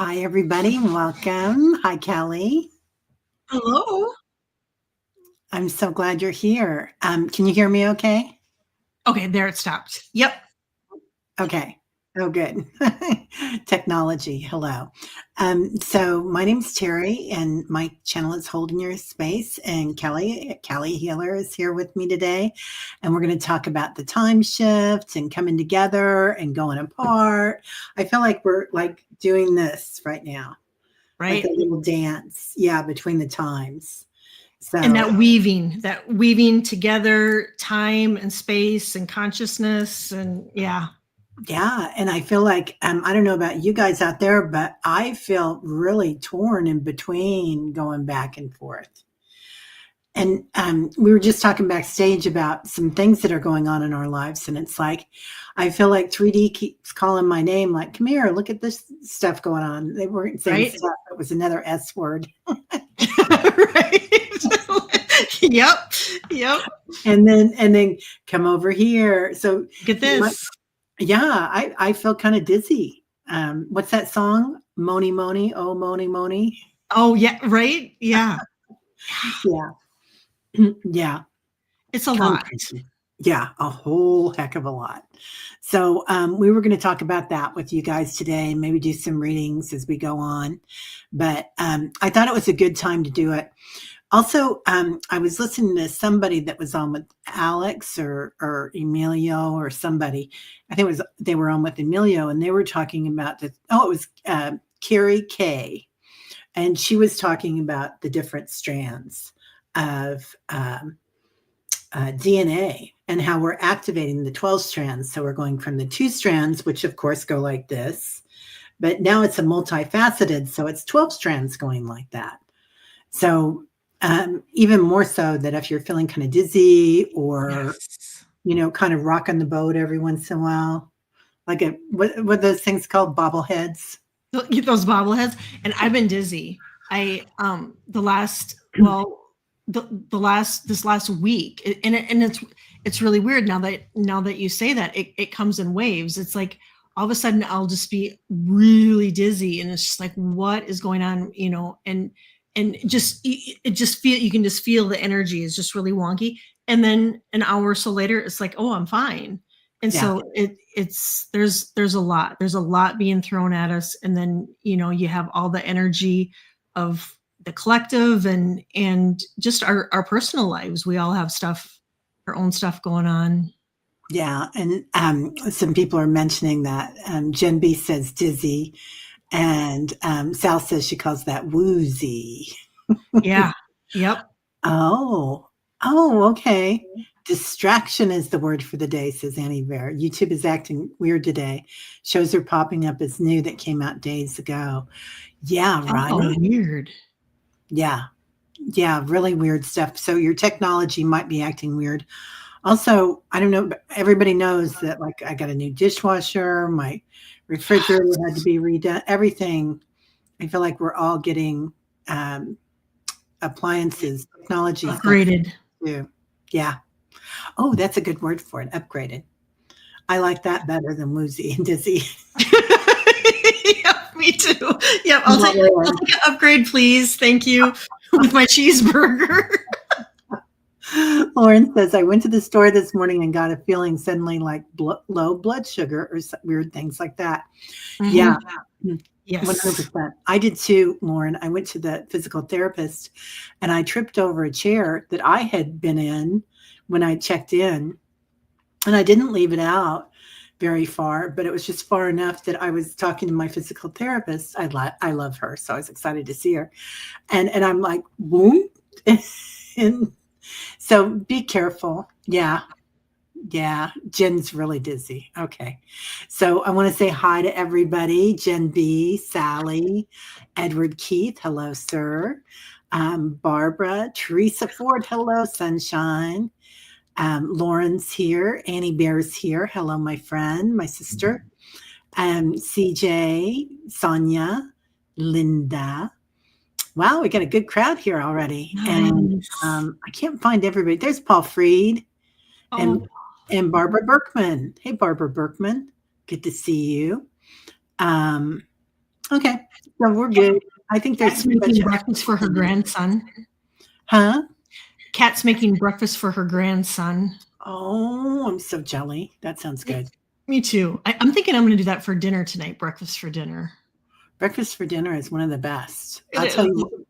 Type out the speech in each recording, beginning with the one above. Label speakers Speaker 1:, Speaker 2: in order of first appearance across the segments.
Speaker 1: Hi, everybody. Welcome. Hi, Kelly.
Speaker 2: Hello.
Speaker 1: I'm so glad you're here. Can you hear me okay?
Speaker 2: Okay, there it stopped. Yep.
Speaker 1: Okay. Oh, good. Technology. Hello. So my name's Terry, and my channel is Holding Your Space. And Calihealer is here with me today, and we're going to talk about the time shift and coming together and going apart. I feel like we're like doing this right now, like a
Speaker 2: Right.
Speaker 1: little dance, yeah, between the times.
Speaker 2: And
Speaker 1: So
Speaker 2: that weaving together time and space and consciousness. And yeah.
Speaker 1: yeah, and I feel like I don't know about you guys out there, but I feel really torn in between going back and forth. And we were just talking backstage about some things that are going on in our lives, and it's like I feel like 3D keeps calling my name, like, "Come here, look at this stuff going on." They weren't saying
Speaker 2: Right.
Speaker 1: stuff; it was another S word.
Speaker 2: Right. Yep. Yep.
Speaker 1: And then come over here. So
Speaker 2: Get
Speaker 1: you might,
Speaker 2: this.
Speaker 1: yeah, I feel kind of dizzy. What's that song? Moni Moni, oh Moni Moni.
Speaker 2: Oh yeah, right? Yeah.
Speaker 1: Yeah. Yeah.
Speaker 2: It's a
Speaker 1: Kind of
Speaker 2: lot.
Speaker 1: crazy. Yeah, a whole heck of a lot. So we were going to talk about that with you guys today, and maybe do some readings as we go on. But I thought it was a good time to do it. Also, I was listening to somebody that was on with Alex or Emilio or somebody. I think it was they were on with Emilio, and they were talking about the. Oh, it was Carrie Kay, and she was talking about the different strands of DNA and how we're activating the 12 strands. So we're going from the two strands, which of course go like this, but now it's a multifaceted, so it's 12 strands going like that. So even more so that if you're feeling kind of dizzy or
Speaker 2: Yes.
Speaker 1: kind of rocking the boat every once in a while, like what are those things called, bobbleheads?
Speaker 2: Those bobbleheads. And I've been dizzy. I the last well the last this last week, and it's really weird now that you say that it comes in waves. It's like all of a sudden I'll just be really dizzy, and it's just like, what is going on, and just it just feel you can just feel the energy is just really wonky, and then an hour or so later it's like, oh, I'm fine. And
Speaker 1: Yeah.
Speaker 2: so there's a lot being thrown at us, and then you have all the energy of the collective and just our personal lives. We all have our own stuff going on.
Speaker 1: Yeah. And some people are mentioning that Jen B says dizzy, and Sal says she calls that woozy.
Speaker 2: Yeah. Yep.
Speaker 1: Oh, oh, okay. Distraction is the word for the day, says Annie Bear. YouTube is acting weird today. Shows are popping up as new that came out days ago. Yeah,
Speaker 2: Oh,
Speaker 1: right.
Speaker 2: weird.
Speaker 1: Yeah. Yeah, really weird stuff. So your technology might be acting weird. Also, I don't know, but everybody knows that, like, I got a new dishwasher, my refrigerator had to be redone, everything. I feel like we're all getting appliances, technology is going
Speaker 2: Upgraded.
Speaker 1: to, yeah. Oh, that's a good word for it, upgraded. I like that better than woozy and dizzy.
Speaker 2: Yep, me too. Yep, I'll
Speaker 1: Lauren
Speaker 2: take an upgrade, please. Thank you. With my cheeseburger.
Speaker 1: Lauren says, I went to the store this morning and got a feeling suddenly like low blood sugar or weird things like that. Yeah,
Speaker 2: Mhm. Yes.
Speaker 1: 100%. I did too, Lauren. I went to the physical therapist and I tripped over a chair that I had been in when I checked in. And I didn't leave it out very far, but it was just far enough that I was talking to my physical therapist. I love her, so I was excited to see her. And I'm like, boom. And so be careful. Yeah. Yeah. Jen's really dizzy. Okay. So I want to say hi to everybody. Jen B, Sally, Edward Keith. Hello, sir. Barbara, Teresa Ford. Hello, sunshine. Lauren's here. Annie Bear's here. Hello, my friend, my sister. CJ, Sonia, Linda. Wow, we got a good crowd here already. And
Speaker 2: Nice.
Speaker 1: I can't find everybody. There's Paul Freed and
Speaker 2: Oh,
Speaker 1: and Barbara Berkman. Hey, Barbara Berkman. Good to see you. Um, Okay. So we're good. I think there's
Speaker 2: Cat's
Speaker 1: too much
Speaker 2: making breakfast for
Speaker 1: exercise
Speaker 2: her
Speaker 1: in it.
Speaker 2: grandson.
Speaker 1: Huh?
Speaker 2: Cat's making breakfast for her grandson.
Speaker 1: Oh, I'm so jelly. That sounds good.
Speaker 2: Me too. I'm thinking I'm going to do that for dinner tonight. Breakfast for dinner.
Speaker 1: Breakfast for dinner is one of the best.
Speaker 2: It
Speaker 1: I'll tell
Speaker 2: is.
Speaker 1: you,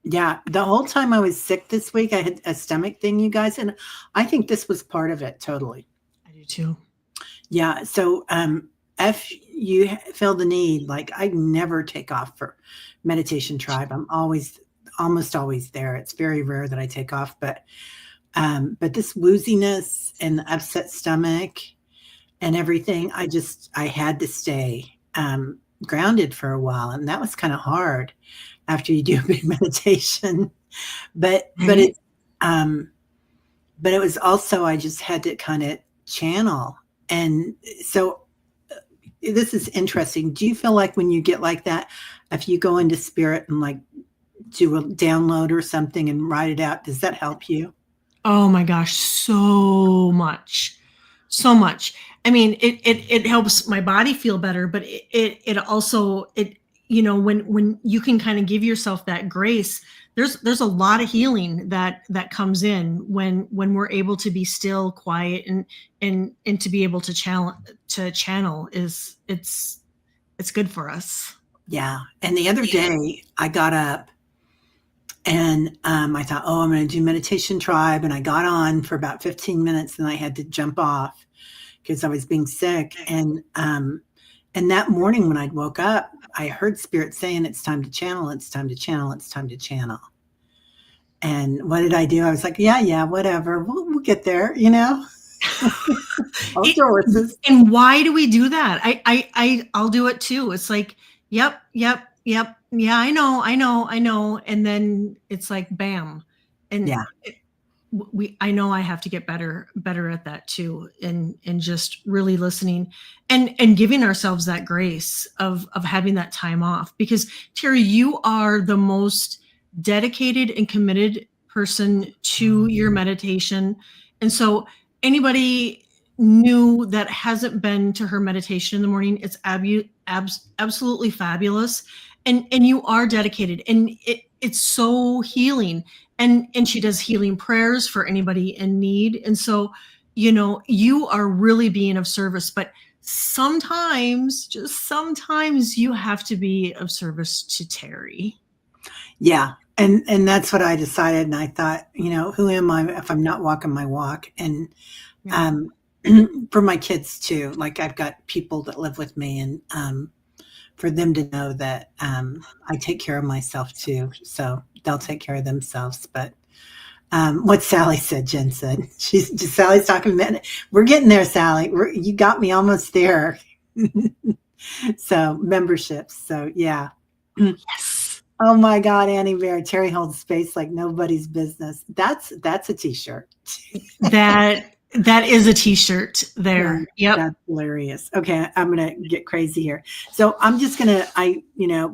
Speaker 1: yeah, the whole time I was sick this week, I had a stomach thing, you guys, and I think this was part of it totally.
Speaker 2: I do too.
Speaker 1: Yeah. So, if you feel the need, like I never take off for meditation tribe. I'm always, almost always there. It's very rare that I take off, but this wooziness and the upset stomach and everything, I had to stay grounded for a while, and that was kind of hard after you do a big meditation. But
Speaker 2: Right?
Speaker 1: it um, but it was also I just had to kind of channel, and so this is interesting. Do you feel like when you get like that, if you go into spirit and like do a download or something and write it out, does that help you?
Speaker 2: Oh my gosh, so much. So much. I mean, it helps my body feel better, but it also when you can kind of give yourself that grace, there's a lot of healing that comes in when we're able to be still, quiet, and to be able to channel is it's good for us.
Speaker 1: Yeah. And the other day I got up and I thought, oh, I'm going to do meditation tribe. And I got on for about 15 minutes and I had to jump off because I was being sick. And that morning when I woke up, I heard spirit saying, it's time to channel. It's time to channel. It's time to channel. And what did I do? I was like, yeah, whatever. We'll get there, I'll
Speaker 2: It-
Speaker 1: horses.
Speaker 2: and why do we do that? I'll do it too. It's like, yep, yeah, I know, and then it's like, bam, and
Speaker 1: Yeah.
Speaker 2: I know I have to get better at that too, and just really listening and giving ourselves that grace of having that time off, because Teri, you are the most dedicated and committed person to your meditation, and so anybody new that hasn't been to her meditation in the morning, it's absolutely fabulous, and you are dedicated, and it's so healing, and she does healing prayers for anybody in need, and so you are really being of service, but sometimes, just sometimes, you have to be of service to Teri.
Speaker 1: Yeah. And that's what I decided. And I thought, who am I if I'm not walking my walk? And
Speaker 2: Yeah.
Speaker 1: um, for my kids too, like I've got people that live with me, and for them to know that I take care of myself too. So they'll take care of themselves. But what Sally said, Jen said, Sally's talking about, we're getting there, Sally. You got me almost there. So memberships. So yeah.
Speaker 2: Yes.
Speaker 1: Oh my God, Annie Bear, Teri holds space like nobody's business. That's a t-shirt.
Speaker 2: That is a t-shirt
Speaker 1: Yeah,
Speaker 2: there. Yep.
Speaker 1: that's hilarious. Okay, I'm gonna get crazy here. So I'm just I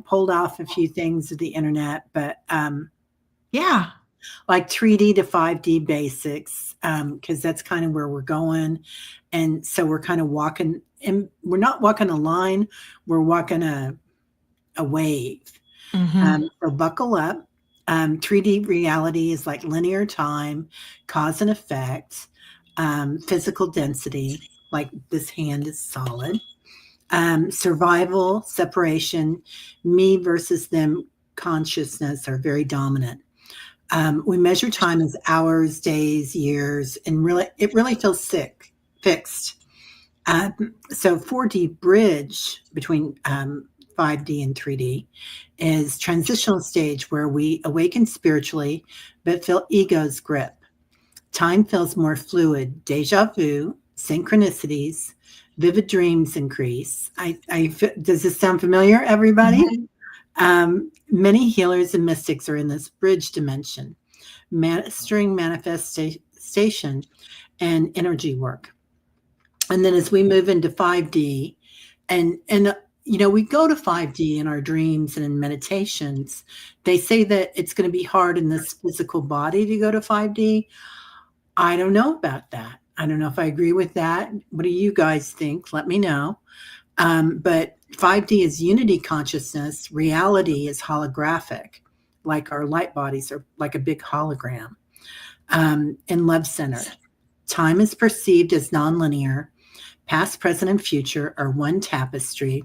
Speaker 1: pulled off a few things of the internet, but
Speaker 2: Yeah.
Speaker 1: like 3D to 5D basics, because that's kind of where we're going. And so we're kind of walking, and we're not walking a line, we're walking a wave.
Speaker 2: Mm-hmm.
Speaker 1: So buckle up. 3D reality is like linear time, cause and effect, physical density, like this hand is solid, survival, separation, me versus them consciousness are very dominant. We measure time as hours, days, years, and it really feels fixed. So 4D bridge between 5D and 3D is transitional stage where we awaken spiritually but feel ego's grip. Time feels more fluid, deja vu, synchronicities, vivid dreams increase. Does this sound familiar, everybody?
Speaker 2: Mm-hmm.
Speaker 1: Many healers and mystics are in this bridge dimension, mastering manifestation and energy work. And then as we move into 5D, and we go to 5D in our dreams and in meditations, they say that it's going to be hard in this physical body to go to 5D. I don't know about that. I don't know if I agree with that. What do you guys think? Let me know. But 5D is unity consciousness. Reality is holographic, like our light bodies are like a big hologram. And love centered. Time is perceived as nonlinear. Past, present, and future are one tapestry.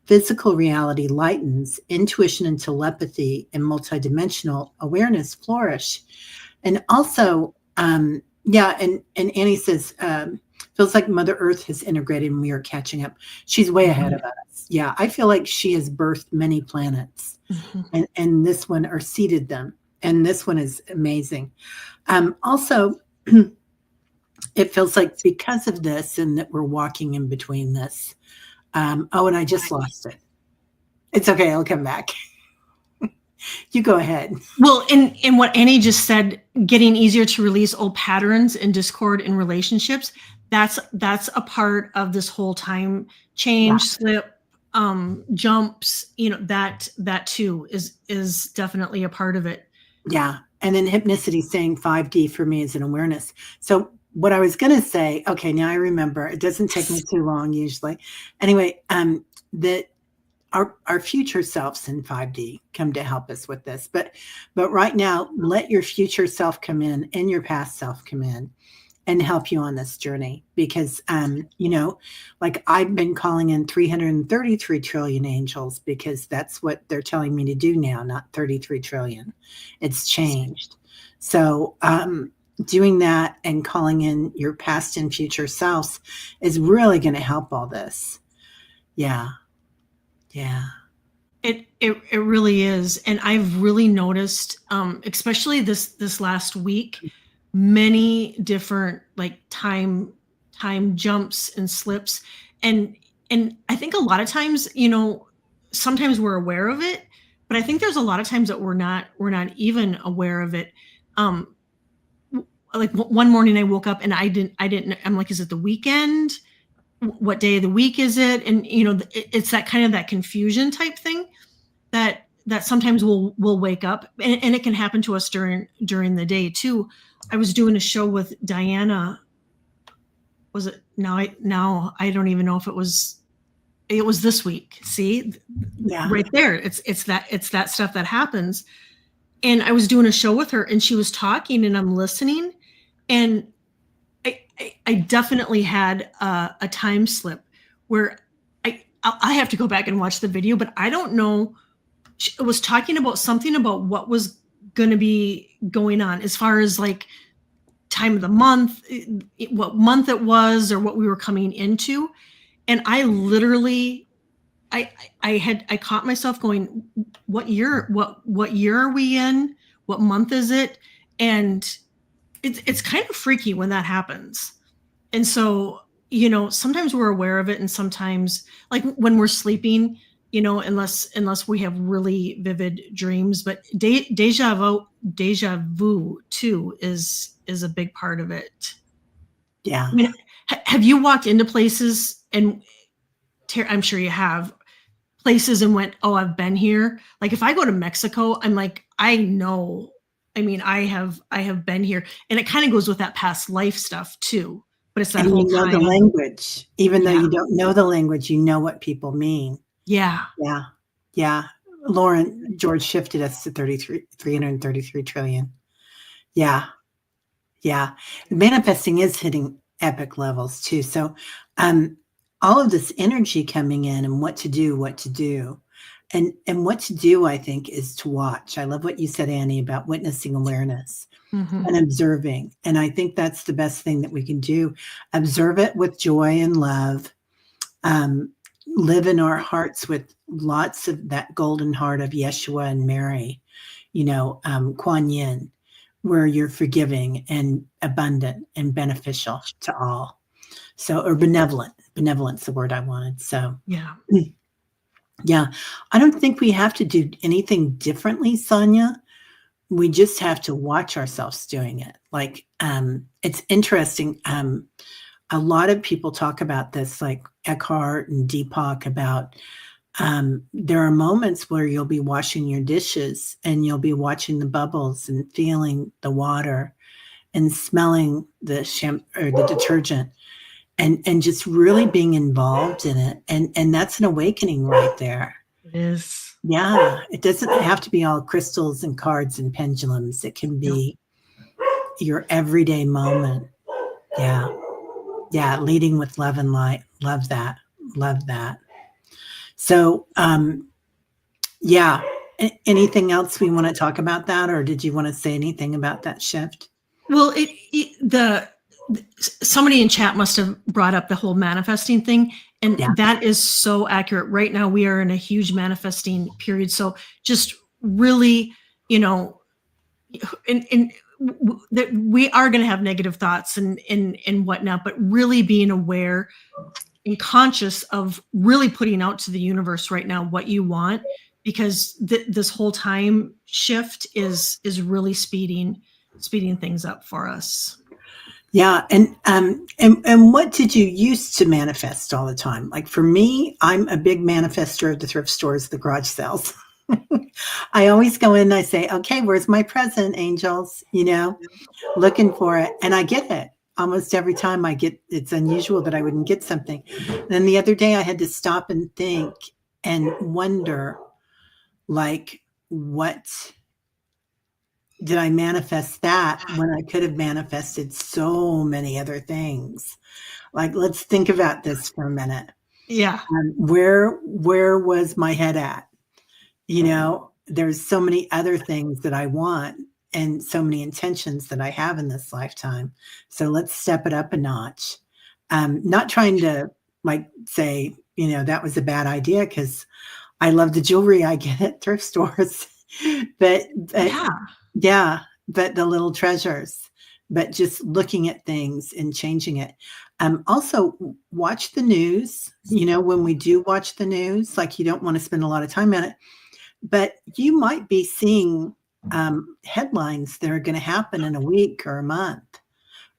Speaker 1: Physical reality lightens. Intuition and telepathy and multidimensional awareness flourish. And also, yeah, and Annie says, feels like Mother Earth has integrated and we are catching up. She's way ahead of us. Yeah, I feel like she has birthed many planets, and this one, or seeded them. And this one is amazing. Also, it feels like because of this and that we're walking in between this. Oh, and I just lost it. It's okay. I'll come back. You go ahead.
Speaker 2: Well, in what Annie just said, getting easier to release old patterns and discord in relationships, that's a part of this whole time change, slip, jumps, that too is definitely a part of it.
Speaker 1: Yeah. And then hypnicity saying 5D for me is an awareness. So what I was going to say, okay, now I remember, it doesn't take me too long usually. Anyway, that our future selves in 5D come to help us with this. But right now, let your future self come in and your past self come in and help you on this journey. Because, like I've been calling in 333 trillion angels because that's what they're telling me to do now, not 33 trillion. It's changed. So, doing that and calling in your past and future selves is really going to help all this. Yeah. Yeah.
Speaker 2: It really is. And I've really noticed, especially this last week, many different like time jumps and slips. And I think a lot of times, sometimes we're aware of it, but I think there's a lot of times that we're not even aware of it. Like one morning I woke up and I'm like, is it the weekend? What day of the week is it? And it's that kind of that confusion type thing that sometimes we'll wake up, and it can happen to us during the day too. I was doing a show with Diana. Was it now I don't even know if it was this week. See,
Speaker 1: Yeah.
Speaker 2: right there, it's that stuff that happens. And I was doing a show with her and she was talking and I'm listening, and I definitely had a time slip where I have to go back and watch the video, but I don't know. It was talking about something about what was going to be going on as far as like time of the month, what month it was, or what we were coming into. And I literally, I caught myself going, what year are we in? What month is it? And it's kind of freaky when that happens. And so, sometimes we're aware of it, and sometimes, like when we're sleeping, unless we have really vivid dreams. But deja vu too is a big part of it.
Speaker 1: Yeah.
Speaker 2: I mean, have you walked into places, and I'm sure you have, places and went, oh, I've been here? Like if I go to Mexico, I'm like, I know. I mean, I have been here, and it kind of goes with that past life stuff too. But it's that
Speaker 1: and
Speaker 2: whole
Speaker 1: you know
Speaker 2: time.
Speaker 1: the language, even though you don't know the language, you know what people mean.
Speaker 2: Yeah.
Speaker 1: Yeah. Yeah. Lauren, George shifted us to 333 trillion. Yeah. Yeah. Manifesting is hitting epic levels too. So, all of this energy coming in and what to do. And what to do, I think, is to watch. I love what you said, Annie, about witnessing awareness and observing. And I think that's the best thing that we can do. Observe it with joy and love. Live in our hearts with lots of that golden heart of Yeshua and Mary, Kuan Yin, where you're forgiving and abundant and beneficial to all. So, or benevolent. Benevolent's the word I wanted. So,
Speaker 2: yeah.
Speaker 1: Yeah. I don't think we have to do anything differently, Sonia. We just have to watch ourselves doing it. Like, it's interesting. A lot of people talk about this, like Eckhart and Deepak, about there are moments where you'll be washing your dishes and you'll be watching the bubbles and feeling the water and smelling the shampoo or the detergent. and just really being involved in it. And that's an awakening right there.
Speaker 2: It is.
Speaker 1: Yeah, it doesn't have to be all crystals and cards and pendulums. It can
Speaker 2: Yep.
Speaker 1: be your everyday moment. Yeah. Yeah, leading with love and light. Love that. Love that. So, yeah. Anything else we want to talk about that, or did you want to say anything about that shift?
Speaker 2: Well, somebody in chat must have brought up the whole manifesting thing, and
Speaker 1: Yeah.
Speaker 2: that is so accurate. Right now, we are in a huge manifesting period. So just really, you know, that we are going to have negative thoughts and whatnot, but really being aware and conscious of really putting out to the universe right now what you want, because this whole time shift is really speeding things up for us.
Speaker 1: Yeah, and what did you used to manifest all the time? Like for me, I'm a big manifester of the thrift stores, the garage sales. I always go in and I say, okay, where's my present, angels? You know, looking for it. And I get it almost every time I get, it's unusual that I wouldn't get something. Then the other day I had to stop and think and wonder, like, what did I manifest that when I could have manifested so many other things? Like, let's think about this for a minute.
Speaker 2: Yeah.
Speaker 1: Where was my head at? You know, there's so many other things that I want and so many intentions that I have in this lifetime. So let's step it up a notch. Not trying to like say, you know, that was a bad idea because I love the jewelry I get at thrift stores. but
Speaker 2: Yeah.
Speaker 1: yeah, but the little treasures, but just looking at things and changing it. Also, watch the news. You know, when we do watch the news, like you don't want to spend a lot of time on it, but you might be seeing headlines that are going to happen in a week or a month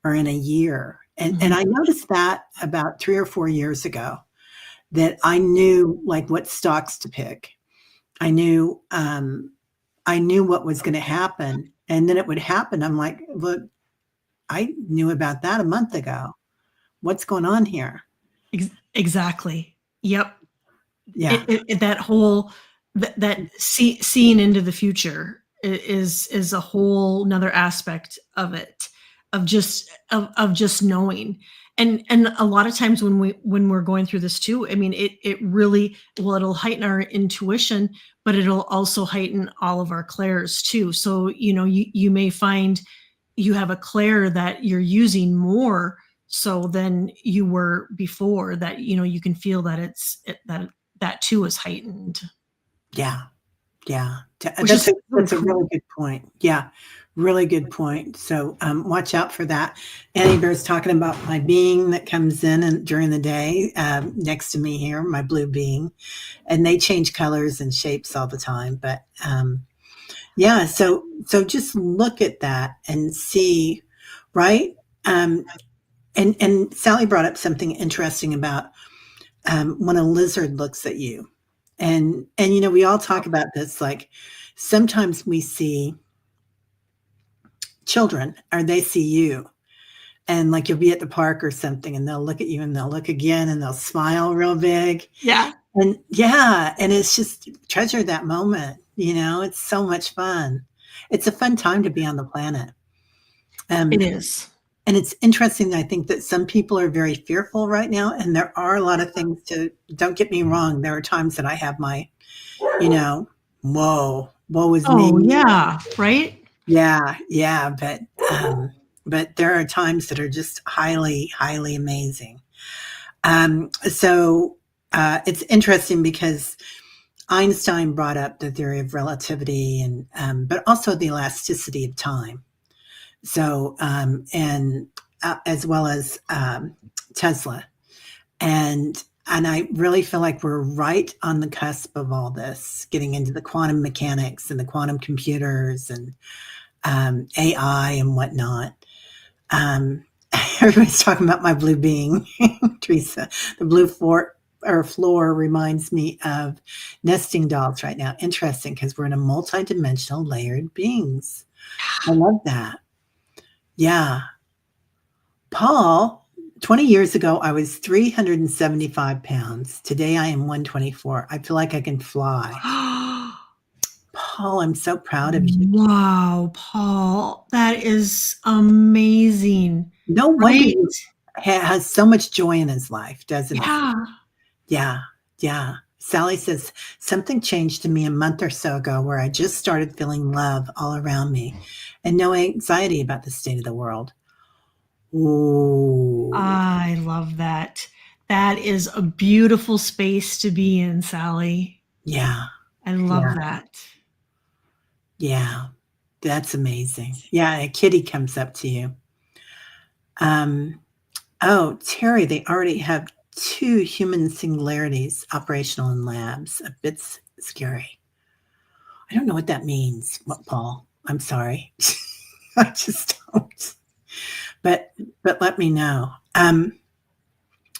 Speaker 1: or in a year. And I noticed that about 3 or 4 years ago that I knew like what stocks to pick. I knew what was going to happen, and then it would happen. I'm like, look, I knew about that a month ago. What's going on here?
Speaker 2: Exactly. Yep.
Speaker 1: Yeah.
Speaker 2: That whole seeing into the future is a whole another aspect of it, of just knowing. And a lot of times when we're going through this too, I mean, it really, well, it'll heighten our intuition, but it'll also heighten all of our clairs too. So, you know, you may find you have a clair that you're using more so than you were before, that, you know, you can feel that that too is heightened.
Speaker 1: Yeah. Yeah.
Speaker 2: Which is
Speaker 1: That's
Speaker 2: really
Speaker 1: a really
Speaker 2: cool.
Speaker 1: good point. Yeah. Really good point. So watch out for that. Annie Bear's talking about my being that comes in and during the day next to me here, my blue being, and they change colors and shapes all the time. But yeah, so just look at that and see, right? And Sally brought up something interesting about when a lizard looks at you, and you know, we all talk about this. Like sometimes we see children, or they see you, and like you'll be at the park or something, and they'll look at you, and they'll look again, and they'll smile real big,
Speaker 2: Yeah,
Speaker 1: and yeah, and it's just treasure that moment. You know, it's so much fun. It's a fun time to be on the planet.
Speaker 2: it
Speaker 1: Um,
Speaker 2: is.
Speaker 1: And it's interesting. I think that some people are very fearful right now, and there are a lot of things to, don't get me wrong. There are times that I have my, you know, whoa, woe is
Speaker 2: Oh
Speaker 1: me.
Speaker 2: yeah, right.
Speaker 1: Yeah, yeah. But there are times that are just highly, highly amazing. So it's interesting because Einstein brought up the theory of relativity and, but also the elasticity of time. So, and as well as Tesla, and I really feel like we're right on the cusp of all this, getting into the quantum mechanics and the quantum computers and AI and whatnot. Um, Everybody's talking about my blue being, Teresa. The blue floor reminds me of nesting dolls right now. Interesting because we're in a multi-dimensional layered beings. I love that. Yeah. Paul, 20 years ago, I was 375 pounds. Today, I am 124. I feel like I can fly. Paul, I'm so proud of you.
Speaker 2: Wow, Paul, that is amazing,
Speaker 1: No wonder
Speaker 2: right?
Speaker 1: you has so much joy in his life, doesn't he?
Speaker 2: Yeah.
Speaker 1: Yeah, yeah. Sally says, something changed in me a month or so ago where I just started feeling love all around me and no anxiety about the state of the world. Ooh,
Speaker 2: I love that. That is a beautiful space to be in, Sally.
Speaker 1: yeah,
Speaker 2: I love
Speaker 1: yeah,
Speaker 2: that.
Speaker 1: yeah. That's amazing. Yeah, a kitty comes up to you. Um, oh, Terry, they already have two human singularities operational in labs. A bit scary. I don't know what that means, what, Paul. I'm sorry. I just don't. But but let me know.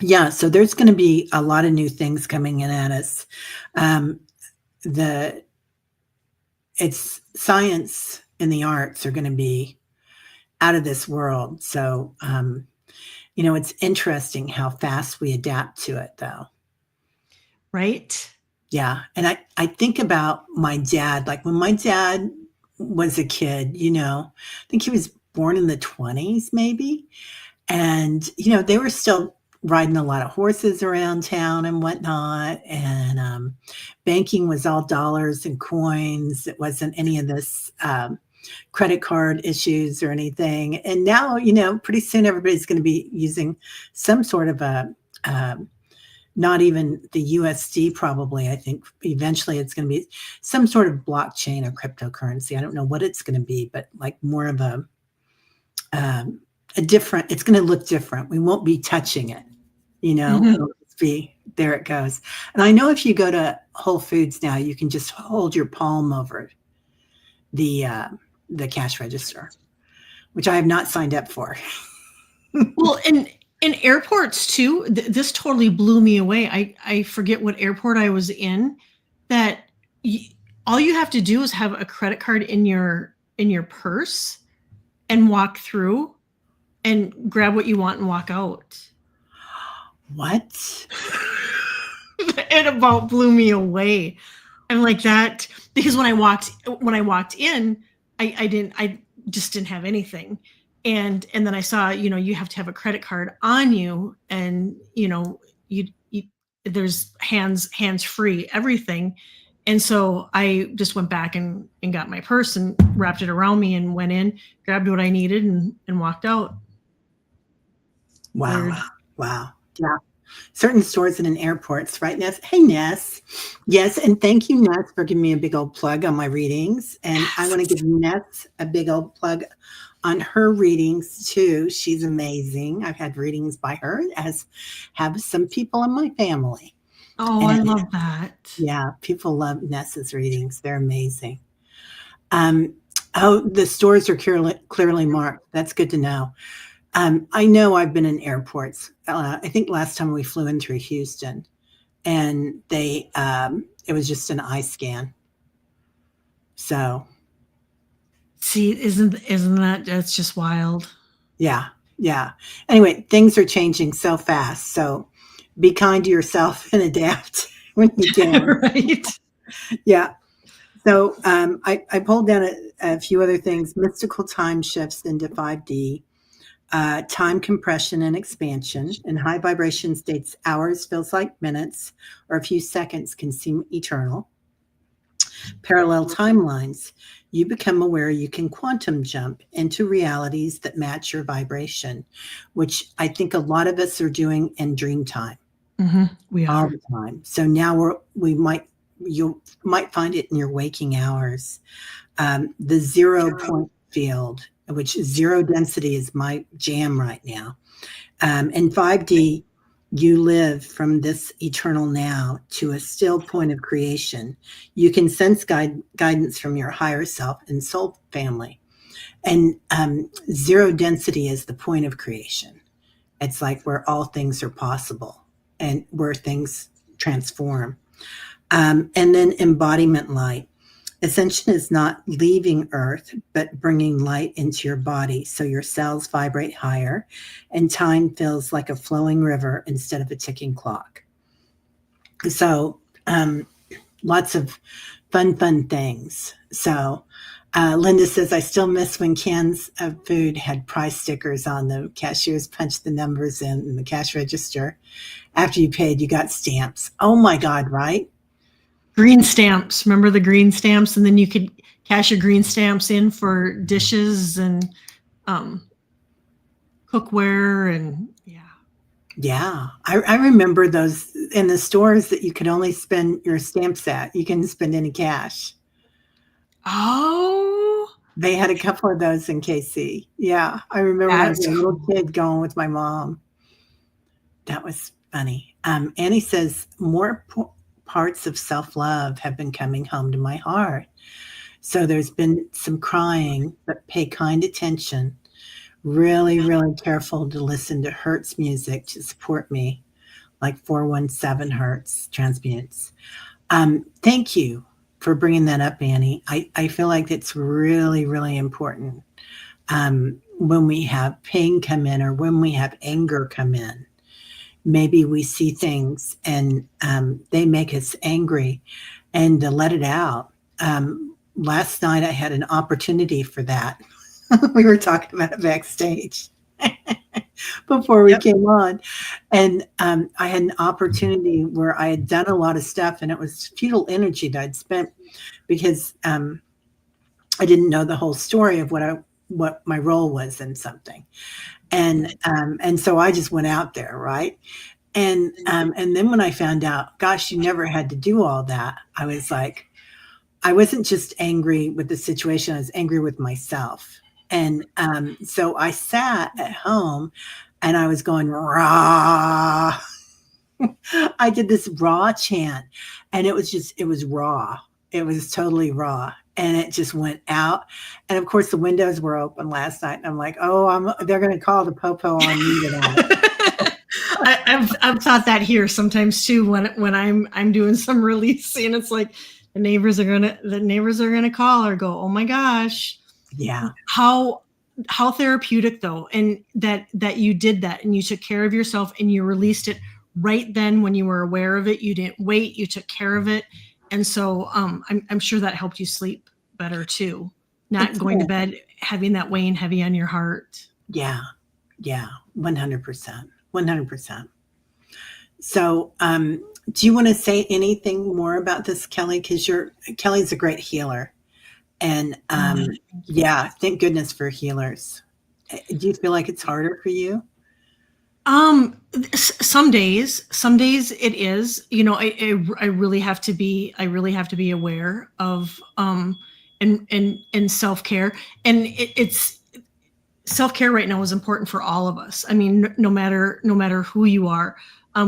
Speaker 1: Yeah, so there's going to be a lot of new things coming in at us. Um, the it's science and the arts are going to be out of this world. So it's interesting how fast we adapt to it, though.
Speaker 2: Right?
Speaker 1: Yeah, and I think about my dad. Like when my dad was a kid, I think he was born in the 20s, maybe. And, they were still riding a lot of horses around town and whatnot, and, banking was all dollars and coins. It wasn't any of this, credit card issues or anything, and now, pretty soon everybody's gonna be using some sort of a, not even the USD probably, I think eventually it's gonna be some sort of blockchain or cryptocurrency. I don't know what it's gonna be, but, like, more of um, a different it's gonna look different. We won't be touching it,
Speaker 2: Mhm.
Speaker 1: it'll just be there it goes. And I know if you go to Whole Foods now, you can just hold your palm over the, uh, the cash register, which I have not signed up for.
Speaker 2: Well, in airports too, this totally blew me away. I forget what airport I was in. That y- all you have to do is have a credit card in your purse and walk through and grab what you want and walk out.
Speaker 1: What?
Speaker 2: It about blew me away. I'm like that because when I walked in, I just didn't have anything. And then I saw, you have to have a credit card on you, and you there's hands free everything. And so I just went back and got my purse and wrapped it around me and went in, grabbed what I needed and walked out.
Speaker 1: Wow.
Speaker 2: Weird.
Speaker 1: Wow. Yeah. Certain stores and in airports, right, Ness? Hey, Ness. Yes, and thank you, Ness, for giving me a big old plug on my readings. And I want to give Ness a big old plug on her readings too. She's amazing. I've had readings by her, as have some people in my family.
Speaker 2: Oh, I
Speaker 1: And
Speaker 2: love that.
Speaker 1: yeah, people love Nessa's readings. They're amazing. Um, oh, the stores are clearly marked. That's good to know. I know I've been in airports. I think last time we flew in through Houston, and it was just an eye scan. So
Speaker 2: See, isn't that's just wild.
Speaker 1: yeah, yeah. Anyway, things are changing so fast. So be kind to yourself and adapt when you can.
Speaker 2: Right?
Speaker 1: Yeah. So I pulled down a few other things: mystical time shifts into 5D. Time compression and expansion. In high vibration states, hours feels like minutes, or a few seconds can seem eternal. Parallel timelines. You become aware you can quantum jump into realities that match your vibration, which I think a lot of us are doing in dream time
Speaker 2: We
Speaker 1: all
Speaker 2: are.
Speaker 1: the time. So now you might find it in your waking hours. The 0 point field, which zero density is my jam right now. In 5D, you live from this eternal now to a still point of creation. You can sense guidance from your higher self and soul family. And zero density is the point of creation. It's like where all things are possible and where things transform. And then embodiment light. Ascension is not leaving Earth, but bringing light into your body so your cells vibrate higher and time feels like a flowing river instead of a ticking clock. So, lots of fun things. So, Linda says, I still miss when cans of food had price stickers on them. Cashiers punched the numbers in the cash register. After you paid, you got stamps. Oh my God, right?
Speaker 2: Green stamps. Remember the green stamps? And then you could cash your green stamps in for dishes and cookware and yeah.
Speaker 1: Yeah. I remember those in the stores that you could only spend your stamps at. You couldn't spend any cash.
Speaker 2: Oh,
Speaker 1: They had a couple of those in KC. Yeah. I remember when I was
Speaker 2: that's
Speaker 1: a little
Speaker 2: cool.
Speaker 1: kid going with my mom. That was funny. Annie says, more parts of self love have been coming home to my heart. So there's been some crying, but pay kind attention. Really, really careful to listen to Hertz music to support me, like 417 Hertz transmutes. Thank you for bringing that up, Annie. I feel like it's really, really important when we have pain come in or when we have anger come in. Maybe we see things and they make us angry and to let it out. Last night I had an opportunity for that. We were talking about it backstage before we
Speaker 2: Yep.
Speaker 1: came on. And I had an opportunity where I had done a lot of stuff and it was futile energy that I'd spent because I didn't know the whole story of what my role was in something. And so I just went out there, right? And then when I found out, gosh, you never had to do all that, I was like, I wasn't just angry with the situation, I was angry with myself. And so I sat at home and I was going, rah. I did this raw chant and it was raw. It was totally raw. And it just went out. And of course, the windows were open last night. And I'm like, oh, they're going to call the popo on me tonight.
Speaker 2: I've thought that here sometimes too when I'm doing some releasing. It's like the neighbors are gonna call or go, oh my gosh.
Speaker 1: Yeah.
Speaker 2: How therapeutic though, and that you did that and you took care of yourself and you released it right then when you were aware of it. You didn't wait, you took care of it. And so I'm sure that helped you sleep better too. Not going to bed having that weighing heavy on your heart.
Speaker 1: Yeah. Yeah. 100%. 100%. So, do you want to say anything more about this, Kelly? Because Kelly's a great healer. And yeah, thank goodness for healers. Do you feel like it's harder for you?
Speaker 2: Some days it is, I really have to be aware of, and self-care. And it's self-care right now is important for all of us. I mean, no matter who you are,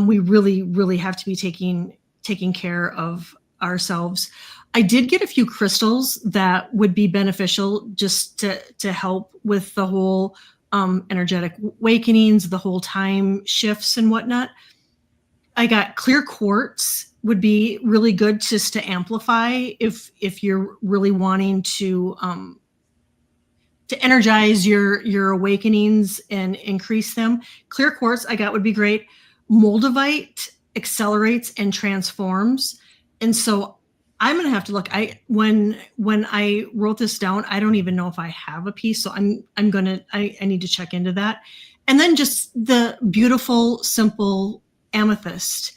Speaker 2: we really, really have to be taking care of ourselves. I did get a few crystals that would be beneficial just to help with the whole energetic awakenings, the whole time shifts and whatnot. I got clear quartz would be really good just to amplify if you're really wanting to energize your awakenings and increase them. Clear quartz I got would be great. Moldavite accelerates and transforms. And so I'm going to have to look. When I wrote this down, I don't even know if I have a piece. So I need to check into that. And then just the beautiful, simple amethyst.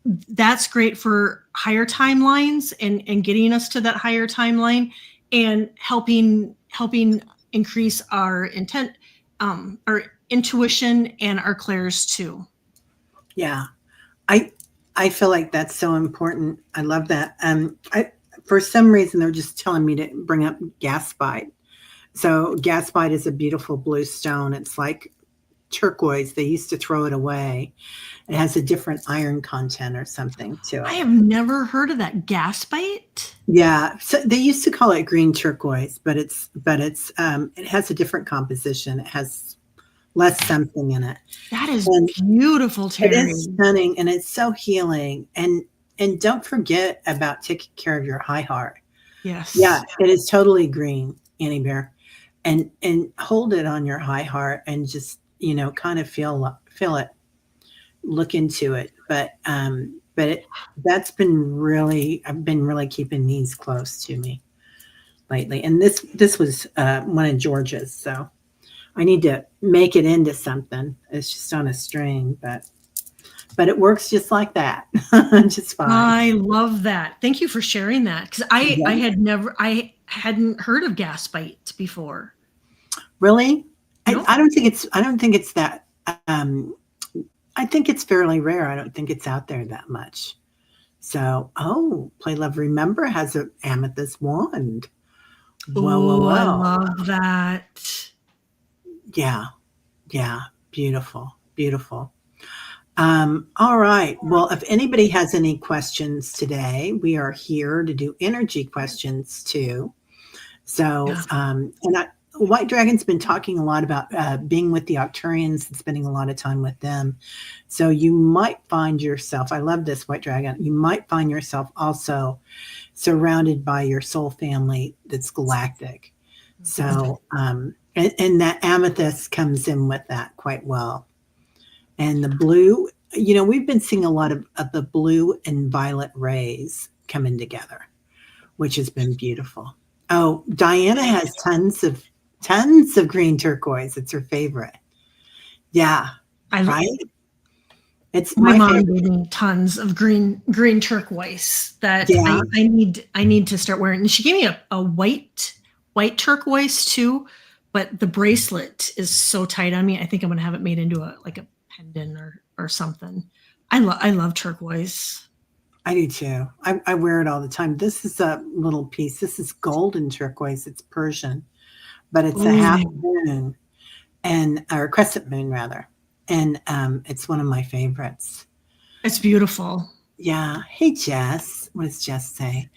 Speaker 2: That's great for higher timelines and getting us to that higher timeline and helping increase our intent, our intuition and our clairs too.
Speaker 1: Yeah. I feel like that's so important. I love that. For some reason, they're just telling me to bring up gaspite. So gaspite is a beautiful blue stone. It's like turquoise. They used to throw it away. It has a different iron content or something to it.
Speaker 2: I have never heard of that. Gaspite?
Speaker 1: Yeah. So they used to call it green turquoise, but it has a different composition. It has less something in it.
Speaker 2: That is beautiful, Teri.
Speaker 1: It is stunning and it's so healing. And and don't forget about taking care of your high heart. Yeah,
Speaker 2: Yes.
Speaker 1: it is totally green, Annie Bear, and hold it on your high heart and just kind of feel it, look into it. But that's been really I've been really keeping these close to me lately, and this was one of George's, so I need to make it into something. It's just on a string, but it works just like that, just fine.
Speaker 2: I love that. Thank you for sharing that, because
Speaker 1: Yeah.
Speaker 2: I hadn't heard of gas bite before.
Speaker 1: Really?
Speaker 2: No.
Speaker 1: I don't think it's that. I think it's fairly rare. I don't think it's out there that much. So, oh, Play Love Remember has an amethyst wand. Well, well,
Speaker 2: Oh, I
Speaker 1: well.
Speaker 2: love that.
Speaker 1: Yeah, yeah. Beautiful, beautiful. All right. Well, if anybody has any questions today, we are here to do energy questions too. So,
Speaker 2: Yeah.
Speaker 1: and White Dragon's been talking a lot about being with the Octurians and spending a lot of time with them. So you might find yourself, I love this, White Dragon, you might find yourself also surrounded by your soul family that's galactic. So, and that amethyst comes in with that quite well. And the blue, we've been seeing a lot of the blue and violet rays coming together, which has been beautiful. Oh, Diana has tons of green turquoise. It's her favorite. Yeah,
Speaker 2: I
Speaker 1: right? It's
Speaker 2: My
Speaker 1: my
Speaker 2: mom
Speaker 1: favorite.
Speaker 2: gave me tons of green turquoise that
Speaker 1: Yeah,
Speaker 2: I need to start wearing. And she gave me a white turquoise too, but the bracelet is so tight on me. I think I'm gonna have it made into a like a pendant or something. I love turquoise.
Speaker 1: I do too. I wear it all the time. This is a little piece. This is golden turquoise. It's Persian, but it's a half
Speaker 2: Oh,
Speaker 1: moon and or crescent moon rather. And it's one of my favorites.
Speaker 2: it's beautiful.
Speaker 1: Yeah. Hey Jess, what does Jess say?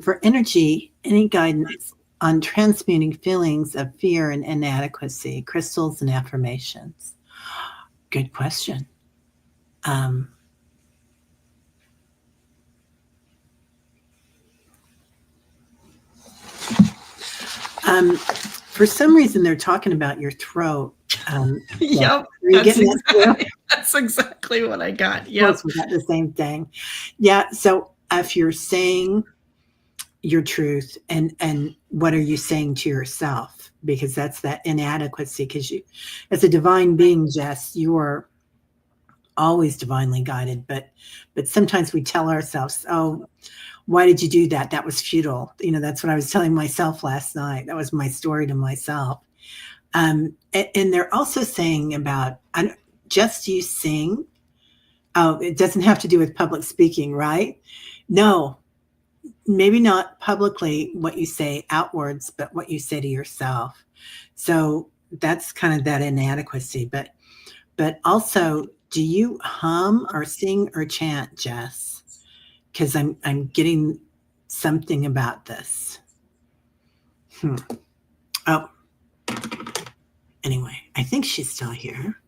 Speaker 1: For energy, any guidance on transmuting feelings of fear and inadequacy, crystals and affirmations? Good question. Um, for some reason, they're talking about your throat. Yes.
Speaker 2: Yep,
Speaker 1: Are you getting that too?
Speaker 2: that's exactly what I got.
Speaker 1: Of
Speaker 2: Yep.
Speaker 1: course, we got the same thing. Yeah. So if you're saying your truth and what are you saying to yourself, because that's that inadequacy, because you as a divine being, Jess, you are always divinely guided, but sometimes we tell ourselves, oh, why did you do that? That was futile. That's what I was telling myself last night. That was my story to myself. And they're also saying about, just you sing. Oh, it doesn't have to do with public speaking, right? No, maybe not publicly what you say outwards, but what you say to yourself. So that's kind of that inadequacy. But also, do you hum or sing or chant, Jess? Because I'm getting something about this. Hmm. Oh, anyway, I think she's still here.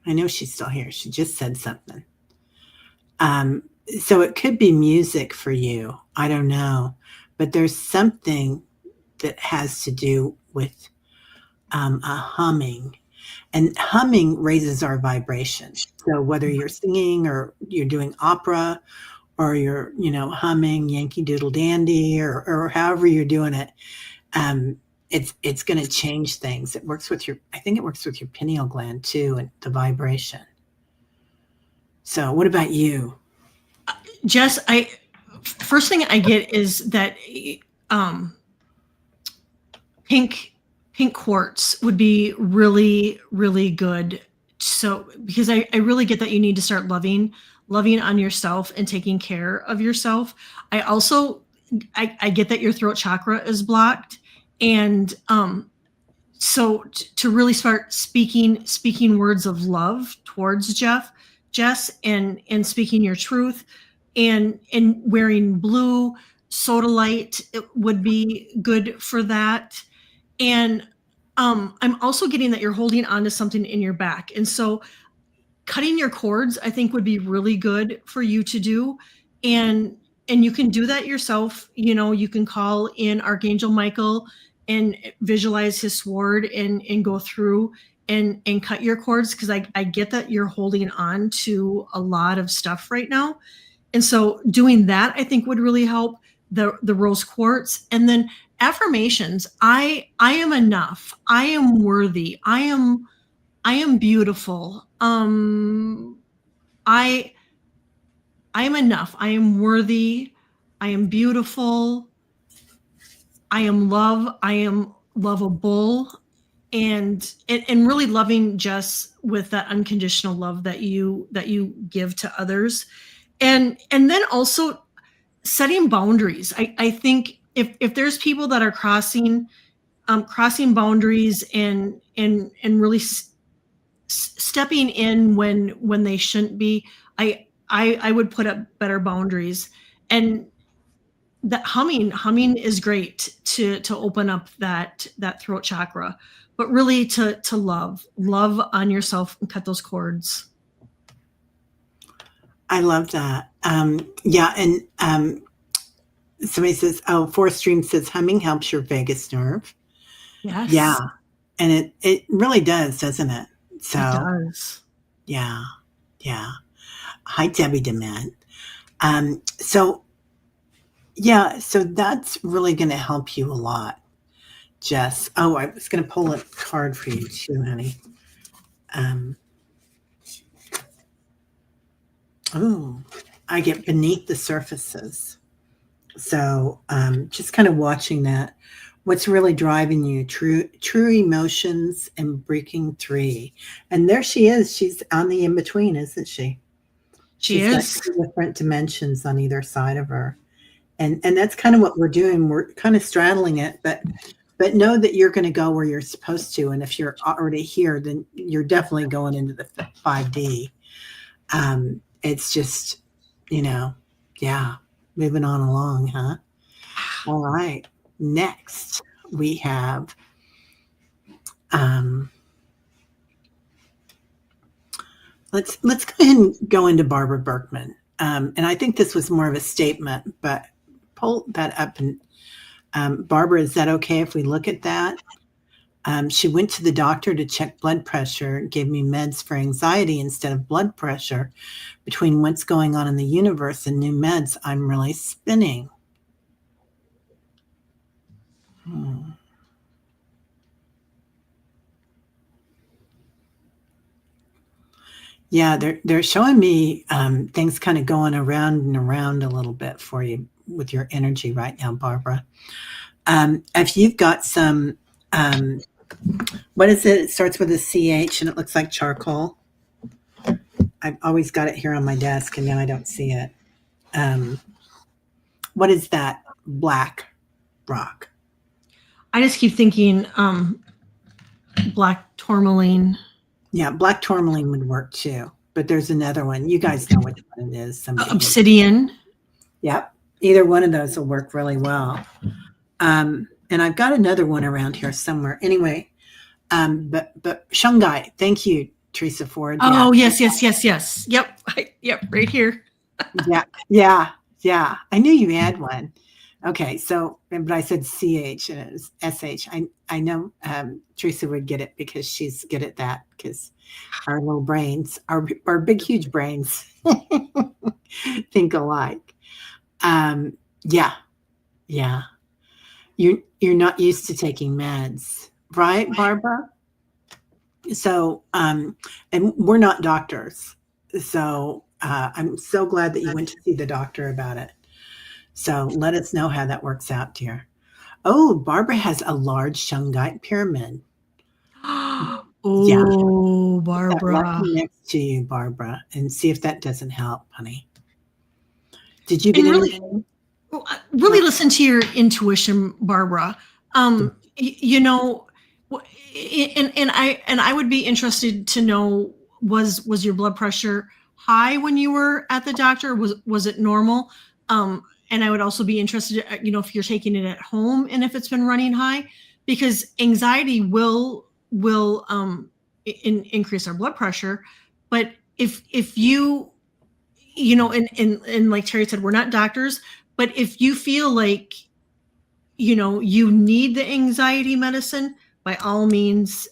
Speaker 1: I know she's still here. She just said something. Um, so it could be music for you. I don't know, but there's something that has to do with a humming, and humming raises our vibration. So whether you're singing or you're doing opera or you're humming Yankee Doodle Dandy or however you're doing it, um, it's going to change things. It works with your I think it works with your pineal gland too, and the vibration. So what about you?
Speaker 2: Jess, I first thing I get is that um, pink pink quartz would be really good. So because I really get that you need to start loving on yourself and taking care of yourself. I also I get that your throat chakra is blocked, and so to really start speaking words of love towards Jess, and speaking your truth, and wearing blue sodalite, it would be good for that. And I'm also getting that you're holding on to something in your back, and so cutting your cords I think would be really good for you to do. and you can do that yourself. You can call in Archangel Michael and visualize his sword and go through and cut your cords, because I get that you're holding on to a lot of stuff right now. And so doing that, I think, would really help. The rose quartz, and then affirmations. I am enough. I am worthy. I am beautiful. I am enough. I am worthy. I am beautiful. I am love. I am lovable. And really loving Jess with that unconditional love that you give to others. And then also setting boundaries. I think if there's people that are crossing boundaries and really stepping in when they shouldn't be, I would put up better boundaries. And that humming is great to open up that throat chakra, but really to love on yourself and cut those cords.
Speaker 1: I love that. Yeah, and somebody says, "Oh, Fourth Stream says humming helps your vagus nerve."
Speaker 2: Yes.
Speaker 1: Yeah, and it really does, doesn't it? So
Speaker 2: it does.
Speaker 1: Yeah. Hi, Debbie Dement. So that's really going to help you a lot, Jess. Oh, I was going to pull a card for you too, honey. I get beneath the surfaces. So just kind of watching that. What's really driving you? True emotions and breaking free. And there she is. She's on the in-between, isn't she?
Speaker 2: She's
Speaker 1: got two different dimensions on either side of her. And that's kind of what we're doing. We're kind of straddling it, but know that you're going to go where you're supposed to. And if you're already here, then you're definitely going into the 5D. It's just, moving on along, huh? All right. Next, we have let's go ahead and go into Barbara Berkman. And I think this was more of a statement, but pull that up. And Barbara, is that okay if we look at that? She went to the doctor to check blood pressure, gave me meds for anxiety instead of blood pressure. Between what's going on in the universe and new meds, I'm really spinning. Yeah, they're showing me things kind of going around and around a little bit for you with your energy right now, Barbara. If you've got some, what is it? It starts with a CH and it looks like charcoal. I've always got it here on my desk and now I don't see it. What is that? Black rock.
Speaker 2: I just keep thinking black tourmaline.
Speaker 1: Yeah, black tourmaline would work too. But there's another one. You guys know which one it is.
Speaker 2: Obsidian.
Speaker 1: Yep. Either one of those will work really well. And I've got another one around here somewhere. Anyway, but Shungai, thank you, Teresa Ford.
Speaker 2: Oh, yes. Yep. Yep, right here.
Speaker 1: Yeah. I knew you had one. Okay, so, but I said CH and it was SH. I know Teresa would get it because she's good at that, because our little brains, our big, huge brains think alike. Yeah. You're not used to taking meds, right, Barbara? So, and we're not doctors. So I'm so glad that you went to see the doctor about it. So let us know how that works out, dear. Oh, Barbara has a large shungite pyramid.
Speaker 2: Oh, Barbara.
Speaker 1: Right next to you, Barbara, and see if that doesn't help, honey. Did you get anything?
Speaker 2: Really listen to your intuition, Barbara. And I would be interested to know, was your blood pressure high when you were at the doctor? Was it normal? And I would also be interested, if you're taking it at home and if it's been running high, because anxiety will increase our blood pressure. But if you and like Teri said, we're not doctors, but if you feel like, you need the anxiety medicine, by all means,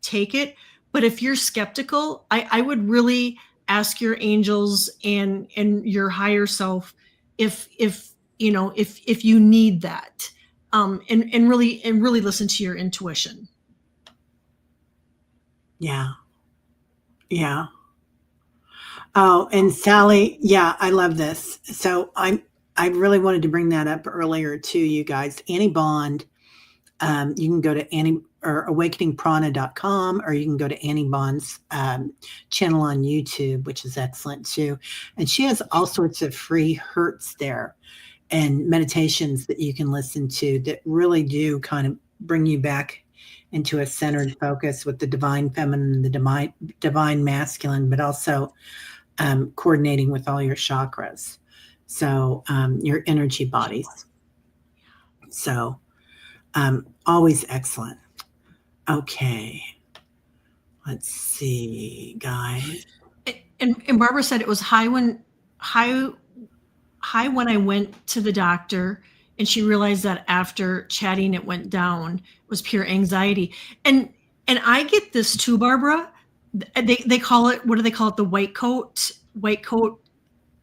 Speaker 2: take it. But if you're skeptical, I would really ask your angels and your higher self if you need that, and really listen to your intuition.
Speaker 1: Yeah. Yeah. Oh, and Sally, yeah, I love this. So I really wanted to bring that up earlier too, you guys. Annie Bond, you can go to Annie or awakeningprana.com, or you can go to Annie Bond's channel on YouTube, which is excellent too. And she has all sorts of free hertz there and meditations that you can listen to that really do kind of bring you back into a centered focus with the divine feminine and the divine masculine, but also coordinating with all your chakras. So your energy bodies. So always excellent. Okay. Let's see, guys.
Speaker 2: And Barbara said it was high when I went to the doctor, and she realized that after chatting it went down. It was pure anxiety. And I get this too, Barbara. They call it, what do they call it? The white coat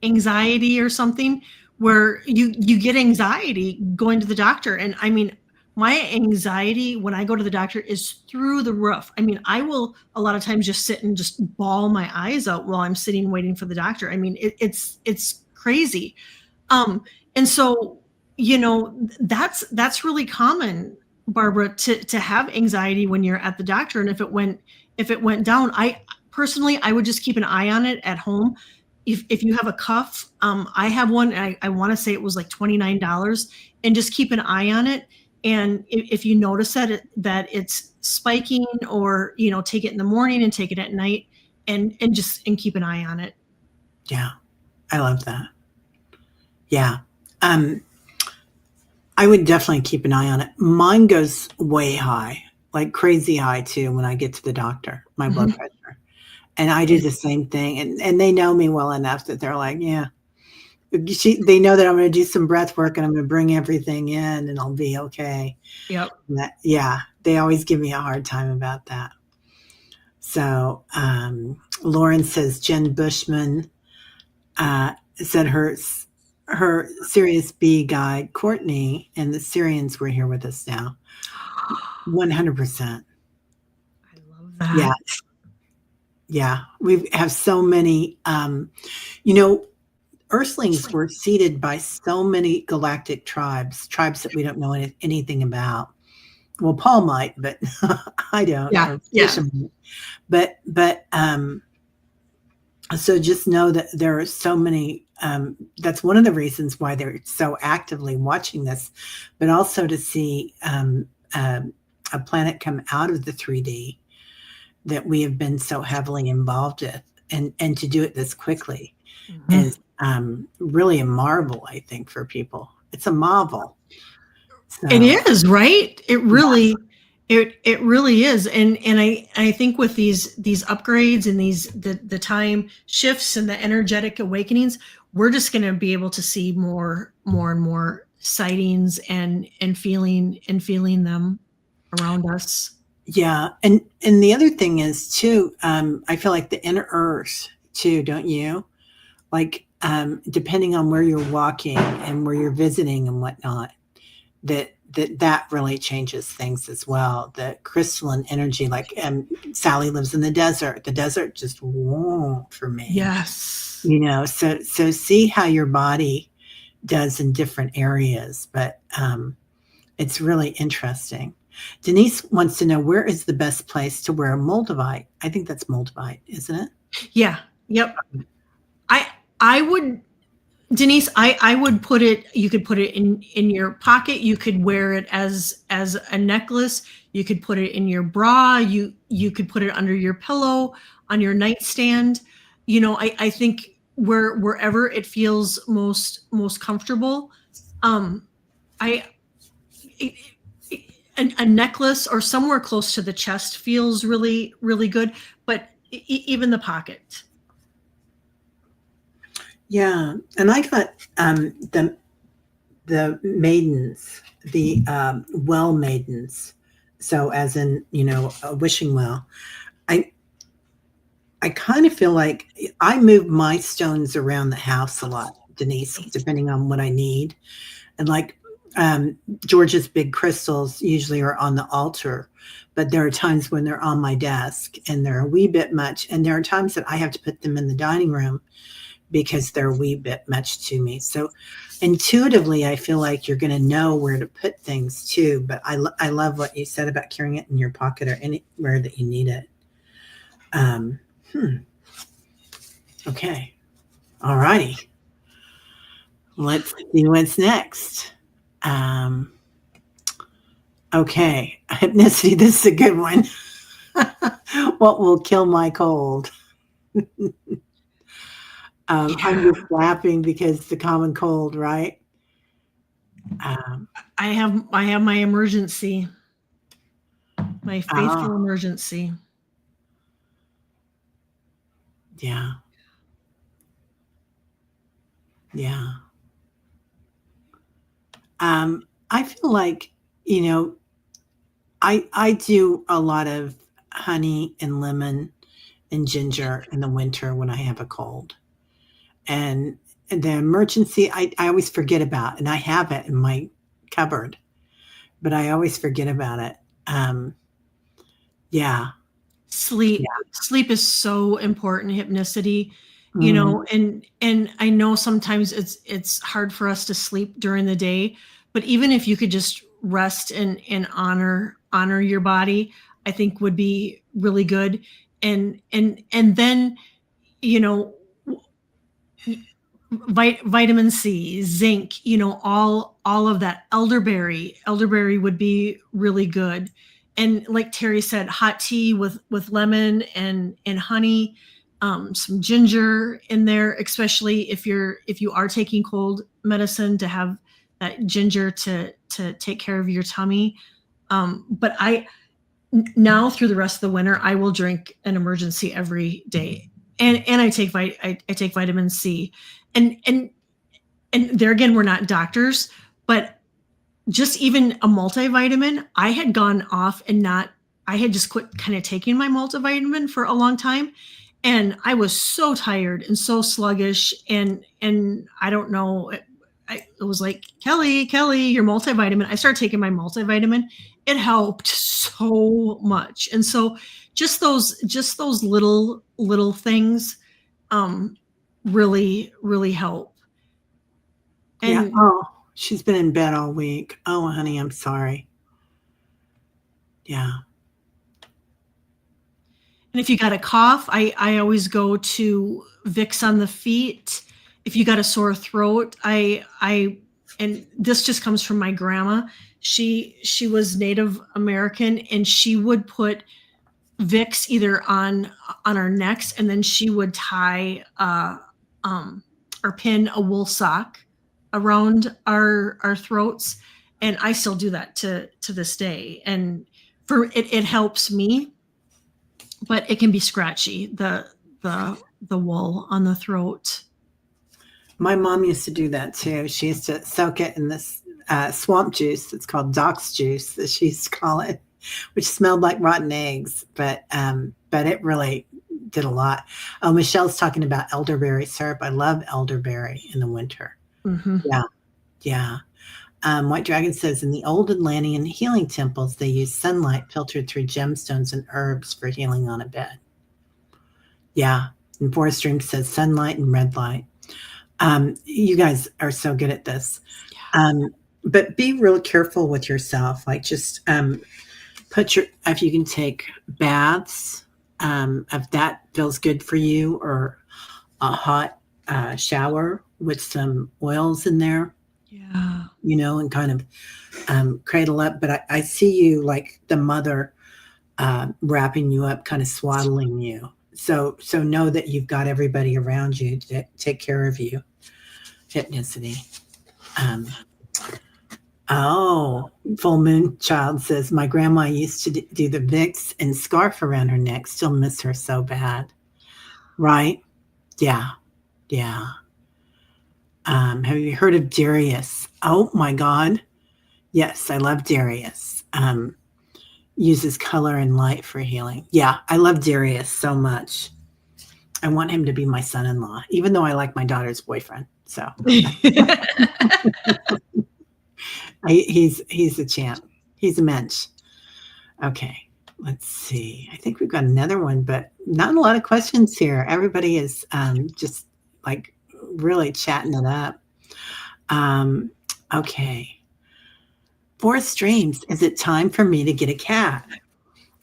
Speaker 2: anxiety or something, where you get anxiety going to the doctor. And I mean, my anxiety when I go to the doctor is through the roof. I mean, I will a lot of times just sit and just bawl my eyes out while I'm sitting waiting for the doctor. I mean, it's crazy. And so, that's really common, Barbara, to have anxiety when you're at the doctor. And if it went down, I would just keep an eye on it at home. If you have a cuff, I have one, and I want to say it was like $29, and just keep an eye on it. And if you notice that it's spiking, or, take it in the morning and take it at night, and keep an eye on it.
Speaker 1: Yeah, I love that. Yeah. I would definitely keep an eye on it. Mine goes way high, like crazy high too, when I get to the doctor, my blood pressure. And I do the same thing. And they know me well enough that they're like, yeah, they know that I'm going to do some breath work and I'm going to bring everything in and I'll be okay.
Speaker 2: Yep.
Speaker 1: Yeah. They always give me a hard time about that. So, Lauren says Jen Bushman said her Sirius B guide, Courtney, and the Syrians were here with us now. 100%.
Speaker 2: I love that.
Speaker 1: Yeah. Yeah. We have so many, Earthlings were seeded by so many galactic tribes that we don't know anything about. Well, Paul might, but I don't.
Speaker 2: Yeah.
Speaker 1: But so just know that there are so many. That's one of the reasons why they're so actively watching this, but also to see a planet come out of the 3D that we have been so heavily involved with, and to do it this quickly is really a marvel, I think, for people. It's a marvel. So,
Speaker 2: it is, right? It really, it really is. And I think with these upgrades and the time shifts and the energetic awakenings, we're just going to be able to see more and more sightings and feeling them around us.
Speaker 1: Yeah. And the other thing is too, I feel like the inner earth too, don't you? Like, depending on where you're walking and where you're visiting and whatnot, that really changes things as well. The crystalline energy, like Sally lives in the desert. The desert just won't for me.
Speaker 2: Yes.
Speaker 1: So see how your body does in different areas, but it's really interesting. Denise wants to know, where is the best place to wear Moldavite? I think that's Moldavite, isn't it?
Speaker 2: Yeah. Yep. I would, Denise, I would put it, you could put it in your pocket. You could wear it as a necklace. You could put it in your bra. You could put it under your pillow, on your nightstand. I think wherever it feels most comfortable. A necklace or somewhere close to the chest feels really, really good, but even the pocket.
Speaker 1: Yeah, and I got the maidens, the well maidens. So, as in, a wishing well. I I kind of feel like I move my stones around the house a lot, Denise, depending on what I need. And like um, George's big crystals usually are on the altar, but there are times when they're on my desk and they're a wee bit much. And there are times that I have to put them in the dining room because they're a wee bit much to me. So intuitively, I feel like you're going to know where to put things too. But I love what you said about carrying it in your pocket or anywhere that you need it. Um, hmm. Okay. All righty. Let's see what's next. Um, okay. Hypnicity. This is a good one. What will kill my cold? I'm
Speaker 2: Yeah.
Speaker 1: just laughing because the common cold, right? Um,
Speaker 2: I have my emergency, my faithful
Speaker 1: oh,
Speaker 2: emergency.
Speaker 1: yeah. Yeah. I feel like, you know, I do a lot of honey and lemon and ginger in the winter when I have a cold. And the emergency, I always forget about, and I have it in my cupboard, but I always forget about it. Um, yeah,
Speaker 2: Sleep.
Speaker 1: yeah.
Speaker 2: Sleep is so important, hypnicity,
Speaker 1: Mhm.
Speaker 2: and I know sometimes it's hard for us to sleep during the day, but even if you could just rest and honor your body, I think would be really good. And then, you know, vitamin C, zinc, all of that. Elderberry would be really good. And like Teri said, hot tea with lemon and honey, some ginger in there, especially if you are taking cold medicine, to have that ginger to take care of your tummy. But I now through the rest of the winter, I will drink an emergency every day, and I take vitamin C, and and there again, we're not doctors, but just even a multivitamin, I had gone off and not, I had just quit kind of taking my multivitamin for a long time. And I was so tired and so sluggish. And I don't know, it was like, Kelly, your multivitamin. I started taking my multivitamin. It helped so much. And so just those little things um, really help.
Speaker 1: Yeah.
Speaker 2: And
Speaker 1: Oh, she's been in bed all week. Oh, honey, I'm sorry. Yeah.
Speaker 2: And if you got a cough, I always go to Vicks on the feet. If you got a sore throat, and this just comes from my grandma. She was Native American, and she would put Vicks either on our necks, and then she would tie um or pin a wool sock around our throats. And I still do that to this day. And for it helps me, but it can be scratchy, the wool on the throat.
Speaker 1: My mom used to do that too. She used to soak it in this swamp juice. It's called Doc's juice, that she used to call it, which smelled like rotten eggs, but it really did a lot. Oh, Michelle's talking about elderberry syrup. I love elderberry in the winter.
Speaker 2: Hmm.
Speaker 1: Yeah, yeah. White Dragon says in the old Atlantean healing temples, they used sunlight filtered through gemstones and herbs for healing on a bed. Yeah. And Forest Dream says sunlight and red light. You guys are so good at this.
Speaker 2: Yeah.
Speaker 1: Um, but be real careful with yourself. Like just if you can take baths, if that feels good for you, or a hot shower with some oils in there,
Speaker 2: Yeah.
Speaker 1: and kind of cradle up. But I see you like the mother wrapping you up, kind of swaddling you. So know that you've got everybody around you to take care of you. Hypnicity. Um, oh, Full Moon Child says my grandma used to do the Vicks and scarf around her neck. Still miss her so bad. Right? Yeah, yeah. Have you heard of Darius? Oh my God. Yes, I love Darius. Uses color and light for healing. Yeah, I love Darius so much. I want him to be my son-in-law, even though I like my daughter's boyfriend. So he's a champ. He's a mensch. Okay, let's see. I think we've got another one, but not a lot of questions here. Everybody is just like really chatting it up. Um, okay. Forest Streams, is it time for me to get a cat?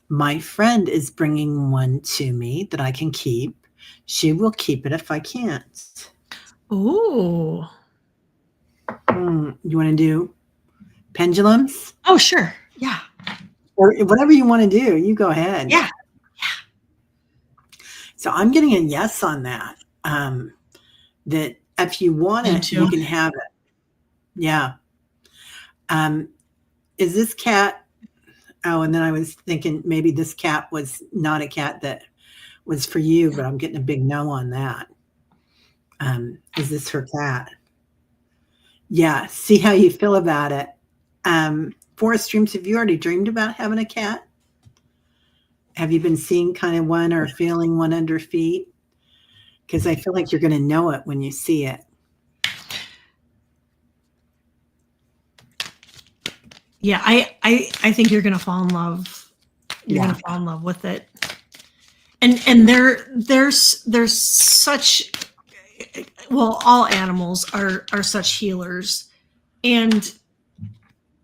Speaker 1: My friend is bringing one to me that I can keep. She will keep it if I can't.
Speaker 2: Ooh.
Speaker 1: You want to do pendulums?
Speaker 2: Oh, sure. Yeah.
Speaker 1: Or whatever you want to do, you go ahead.
Speaker 2: Yeah.
Speaker 1: So I'm getting a yes on that. That if you want it, you can have it. Yeah. Is this cat? Oh, and then I was thinking maybe this cat was not a cat that was for you, but I'm getting a big no on that. Is this her cat? Yeah. See how you feel about it. Forest Dreams, have you already dreamed about having a cat? Have you been seeing kind of one or feeling one under feet? Because I feel like you're going to know it when you see it.
Speaker 2: Yeah, I think you're gonna fall in love. You're gonna fall in love with it. And there's such, well, all animals are such healers. And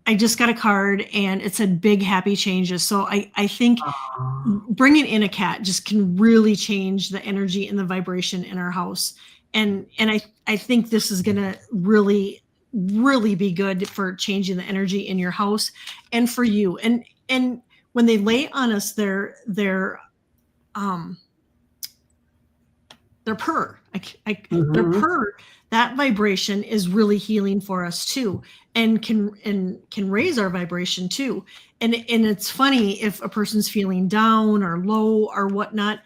Speaker 2: I just got a card and it said big happy changes. So I think bringing in a cat just can really change the energy and the vibration in our house. And I think this is gonna really be good for changing the energy in your house and for you. And when they lay on us their purr, their purr, that vibration is really healing for us too, and can raise our vibration too. And it's funny, if a person's feeling down or low or whatnot,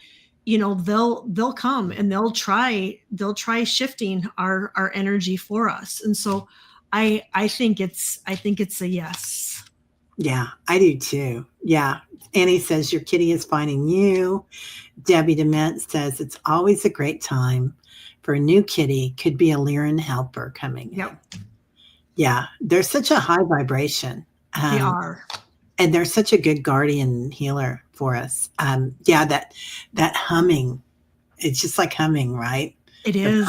Speaker 2: they'll come and they'll try shifting our energy for us. And so I think it's a yes.
Speaker 1: Yeah, I do too. Yeah. Annie says your kitty is finding you. Debbie Dement says it's always a great time for a new kitty. Could be a Lyran helper coming.
Speaker 2: Yep.
Speaker 1: Yeah, they're such a high vibration.
Speaker 2: They are.
Speaker 1: And they're such a good guardian healer for us. Yeah, that humming, it's just like humming, right?
Speaker 2: It is.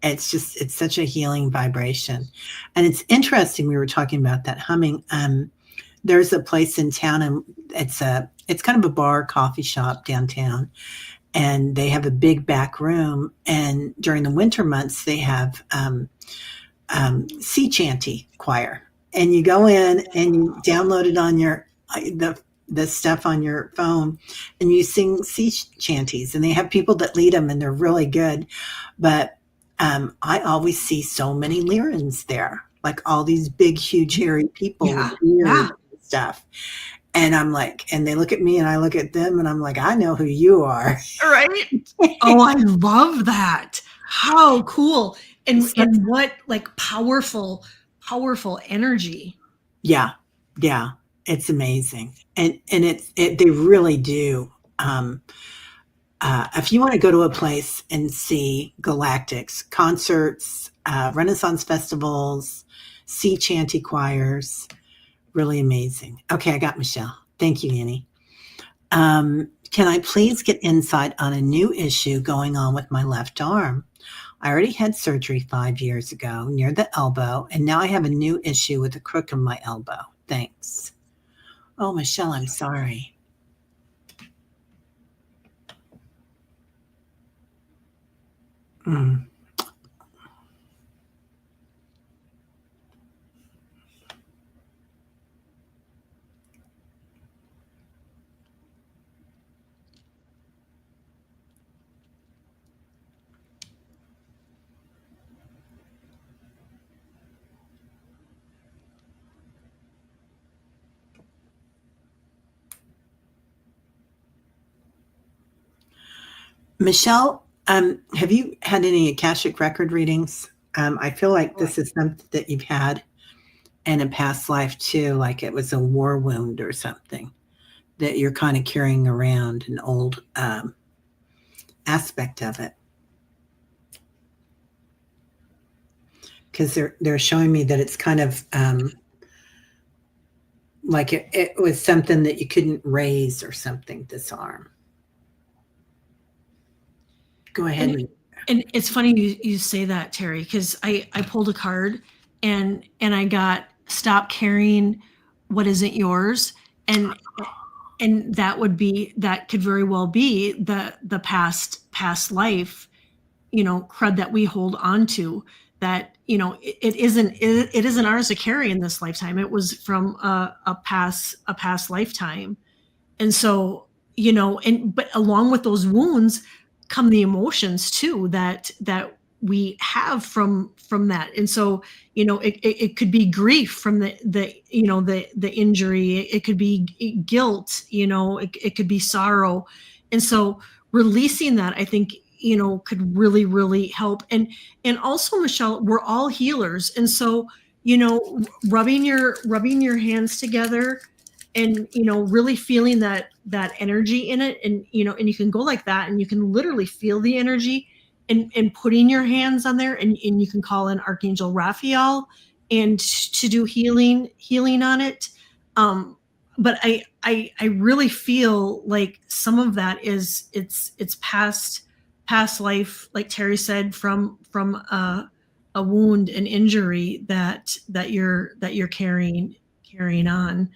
Speaker 1: It's such a healing vibration. And it's interesting, we were talking about that humming. There's a place in town, and it's kind of a bar, coffee shop downtown, and they have a big back room. And during the winter months, they have sea chanty choir, and you go in and you download it on your the stuff on your phone, and you sing sea chanties, and they have people that lead them, and they're really good. But I always see so many Lyrans there, like all these big, huge, hairy people with beards and stuff. And I'm like, and they look at me and I look at them and I'm like, I know who you are.
Speaker 2: Right? Oh, I love that. How cool. And what like powerful energy.
Speaker 1: Yeah. Yeah. It's amazing. And they really do. If you want to go to a place and see galactics, concerts, Renaissance festivals, sea chanty choirs, really amazing. Okay, I got Michelle. Thank you, Annie. Can I please get insight on a new issue going on with my left arm? I already had surgery 5 years ago near the elbow, and now I have a new issue with the crook of my elbow. Thanks. Oh, Michelle, I'm sorry. Michelle, have you had any Akashic record readings? I feel like this is something that you've had in a past life too, like it was a war wound or something that you're kind of carrying around, an old aspect of it. Because they're showing me that it's kind of like it was something that you couldn't raise or something. This arm. Go ahead.
Speaker 2: And it's funny you say that, Teri, because I pulled a card and I got stop carrying what isn't yours, and that could very well be the past life, crud that we hold on to, that it isn't ours to carry in this lifetime. It was from a past lifetime. And so, but along with those wounds come the emotions too that we have from that. And so, it could be grief from the injury. It could be guilt, it could be sorrow. And so releasing that, I think, could really, really help. And also, Michelle, we're all healers. And so, rubbing your hands together and really feeling that energy in it, and and you can go like that, and you can literally feel the energy, and putting your hands on there, and you can call in Archangel Raphael and to do healing on it. But I really feel like some of that is it's past life, like Teri said, from a wound, an injury that you're carrying on.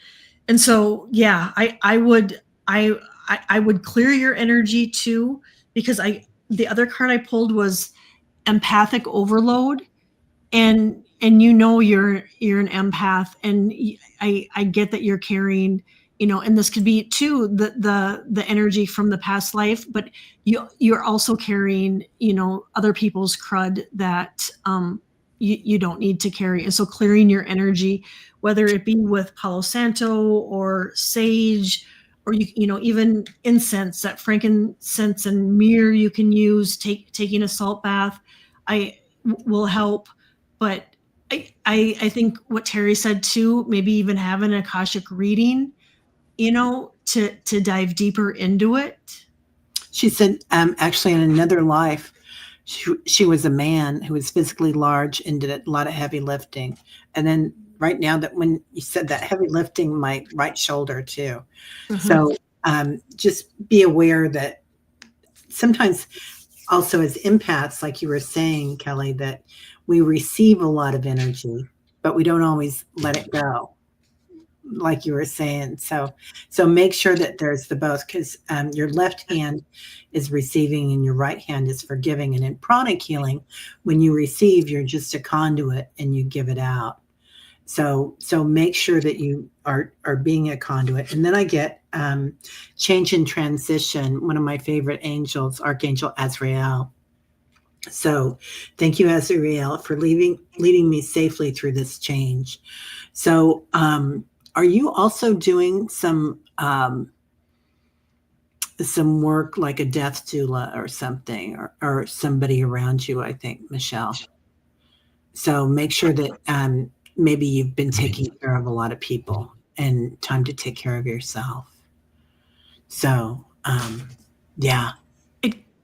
Speaker 2: And so, yeah, I would clear your energy too, because the other card I pulled was empathic overload, and you're an empath, and I get that you're carrying, and this could be too the energy from the past life, but you're also carrying other people's crud that you don't need to carry. And so clearing your energy, whether it be with Palo Santo or sage, or even incense, that frankincense and myrrh you can use, taking a salt bath, will help. But I think what Teri said too, maybe even having an Akashic reading, to dive deeper into it.
Speaker 1: She said, actually, in another life, she was a man who was physically large and did a lot of heavy lifting. And then right now, that when you said that, heavy lifting, my right shoulder too. Mm-hmm. So just be aware that sometimes also as empaths, like you were saying, Kelly, that we receive a lot of energy, but we don't always let it go, like you were saying. So make sure that there's the both, because your left hand is receiving and your right hand is forgiving. And in pranic healing, when you receive, you're just a conduit and you give it out. So make sure that you are being a conduit. And then I get change and transition, one of my favorite angels, Archangel Azrael. So thank you, Azrael, for leading me safely through this change. So are you also doing some work like a death doula or something, or somebody around you, I think, Michelle? So make sure that maybe you've been taking care of a lot of people and time to take care of yourself. So yeah.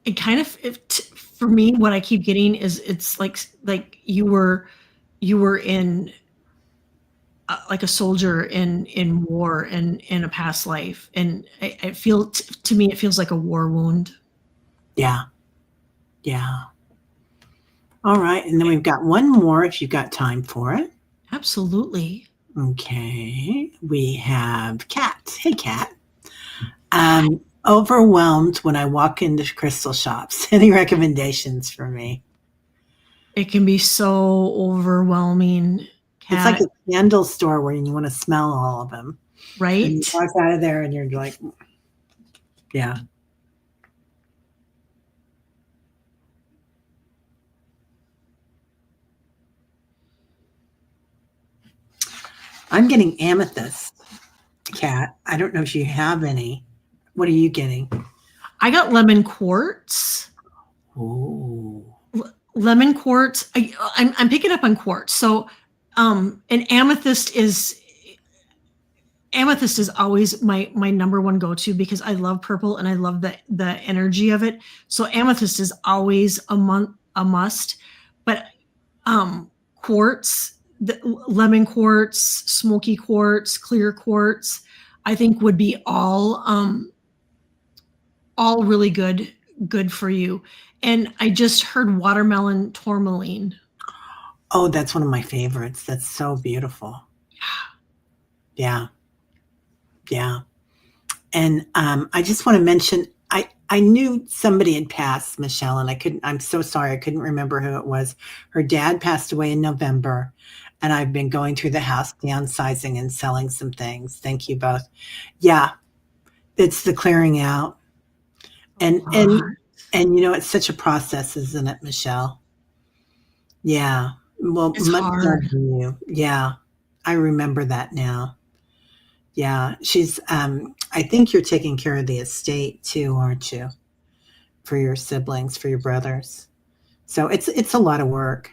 Speaker 2: It kind of, for me, what I keep getting is it's like you were in like a soldier in war and in a past life, and I feel to me it feels like a war wound.
Speaker 1: Yeah. All right, and then we've got one more if you've got time for it.
Speaker 2: Absolutely.
Speaker 1: Okay, we have Kat. Hey, Kat. Overwhelmed when I walk into crystal shops. Any recommendations for me?
Speaker 2: It can be so overwhelming, Kat.
Speaker 1: It's like a candle store where you want to smell all of them.
Speaker 2: Right?
Speaker 1: And you walk out of there and you're like, yeah. I'm getting amethyst, Kat. I don't know if you have any. What are you getting?
Speaker 2: I got lemon quartz.
Speaker 1: Oh.
Speaker 2: lemon quartz. I'm picking up on quartz. So, and amethyst is always my number one go to because I love purple and I love the energy of it. So amethyst is always a must. But quartz, the lemon quartz, smoky quartz, clear quartz, I think would be all really good for you. And I just heard watermelon tourmaline.
Speaker 1: Oh, that's one of my favorites. That's so beautiful. Yeah. Yeah. And I just want to mention, I knew somebody had passed, Michelle, and I'm so sorry, I couldn't remember who it was. Her dad passed away in November, and I've been going through the house downsizing and selling some things. Thank you both. Yeah, it's the clearing out. And it's such a process, isn't it, Michelle? Yeah. Well,
Speaker 2: It's
Speaker 1: much love
Speaker 2: hard.
Speaker 1: to you. Yeah. I remember that now. Yeah, she's I think you're taking care of the estate too, aren't you? For your siblings, for your brothers. So it's a lot of work.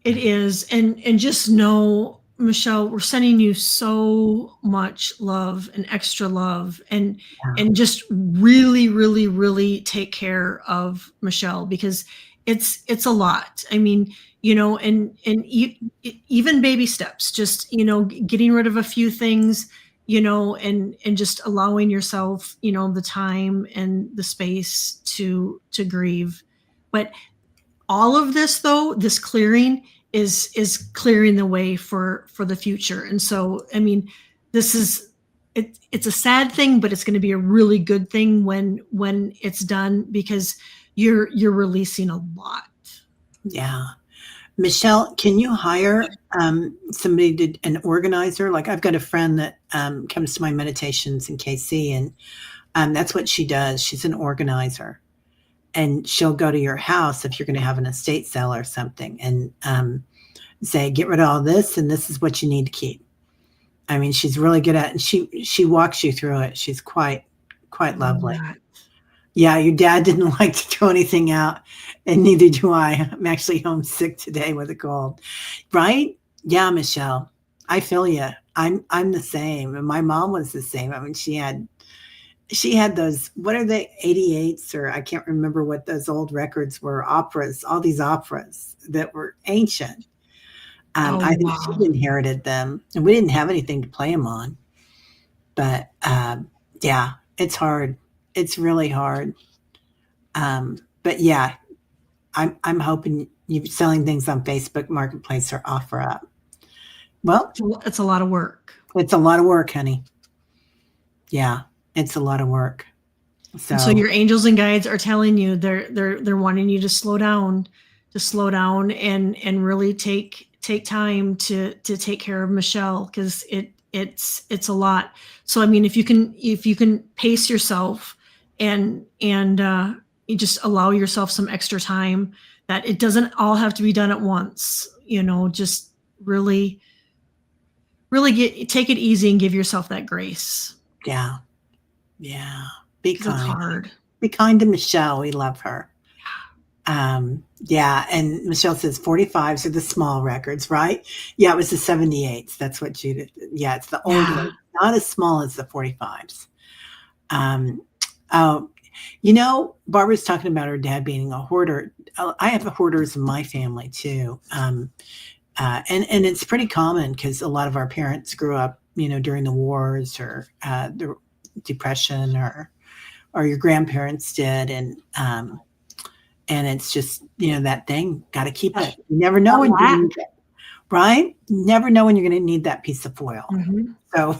Speaker 2: It is. And just know, Michelle, we're sending you so much love and extra love,
Speaker 1: Yeah.
Speaker 2: and just really, really, really take care of Michelle because it's a lot. I mean, even baby steps, just, getting rid of a few things, and just allowing yourself, the time and the space to grieve. But all of this, though, this clearing is clearing the way for the future. And so, I mean, this is it's a sad thing, but it's going to be a really good thing when it's done because you're releasing a lot.
Speaker 1: Yeah. Michelle, can you hire somebody an organizer? Like I've got a friend that comes to my meditations in KC, and that's what she does. She's an organizer, and she'll go to your house if you're going to have an estate sale or something, and say, get rid of all this, and this is what you need to keep. I mean, she's really good at it, and she walks you through it. She's quite lovely. Yeah, your dad didn't like to throw anything out, and neither do I. I'm actually homesick today with a cold. Right? Yeah, Michelle. I feel you. I'm the same. And my mom was the same. I mean, she had those, what are they, 88s, or I can't remember what those old records were, operas, all these operas that were ancient.
Speaker 2: Oh,
Speaker 1: I think she
Speaker 2: wow.
Speaker 1: inherited them, and we didn't have anything to play them on. But yeah, it's hard. It's really hard. But yeah, I'm hoping you selling things on Facebook Marketplace or OfferUp. Well,
Speaker 2: It's a lot of work.
Speaker 1: it's a lot of work, honey. Yeah, it's a lot of work.
Speaker 2: And so
Speaker 1: So
Speaker 2: your angels and guides are telling you they're wanting you to slow down and really take time to take care of Michelle because it's a lot. So I mean, if you can pace yourself and you just allow yourself some extra time, that it doesn't all have to be done at once. Just really take it easy and give yourself that grace
Speaker 1: yeah, yeah. Be
Speaker 2: because it's
Speaker 1: kind.
Speaker 2: hard.
Speaker 1: Be kind to Michelle. We love her. Yeah, and Michelle says 45s are the small records, right? Yeah, it was the 78s. That's what Judith. Yeah, it's the old
Speaker 2: Yeah.
Speaker 1: ones, not as small as the 45s. Um, oh, Barbara's talking about her dad being a hoarder. I have hoarders in my family too, and it's pretty common because a lot of our parents grew up, during the wars or the depression, or your grandparents did, and it's just, that thing, got to keep it. You never know
Speaker 2: That
Speaker 1: when you're going to
Speaker 2: lack.
Speaker 1: need it, right? You never know when you're going to need that piece of foil.
Speaker 2: Mhm.
Speaker 1: So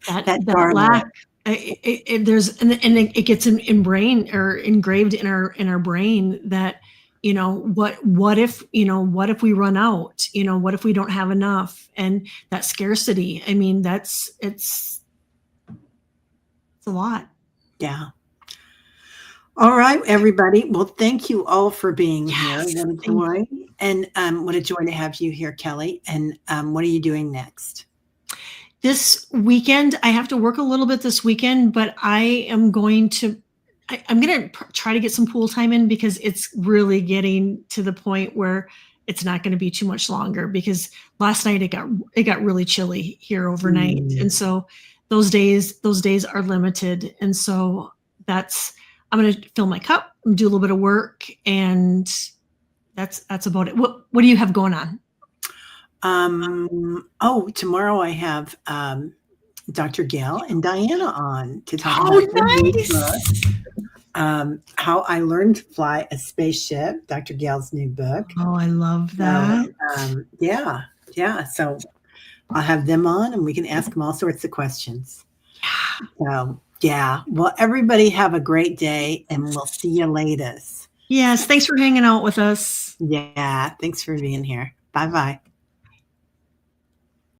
Speaker 1: that
Speaker 2: That
Speaker 1: jar
Speaker 2: lack.
Speaker 1: lid,
Speaker 2: There's and it gets in brain or engraved in our brain that what if we run out, what if we don't have enough, and that scarcity. I mean, it's a lot.
Speaker 1: yeah. All right, everybody. Well, thank you all for being here.
Speaker 2: Yes.
Speaker 1: What a joy. And what a joy to have you here, Kelly. And what are you doing next?
Speaker 2: This weekend, I have to work a little bit this weekend, but I am going to I'm going to try to get some pool time in, because it's really getting to the point where it's not going to be too much longer, because last night it got really chilly here overnight. And so those days are limited. And so I'm going to fill my cup and do a little bit of work, and that's about it. What do you have going on?
Speaker 1: Tomorrow I have Dr. Gail and Diana on to talk about
Speaker 2: nice.
Speaker 1: How I Learned to Fly a Spaceship, Dr. Gail's new book.
Speaker 2: Oh, I love that.
Speaker 1: So, yeah. So I'll have them on, and we can ask them all sorts of questions.
Speaker 2: Yeah.
Speaker 1: So, yeah. Well, everybody have a great day, and we'll see you later.
Speaker 2: Yes. Thanks for hanging out with us.
Speaker 1: Yeah. Thanks for being here. Bye-bye.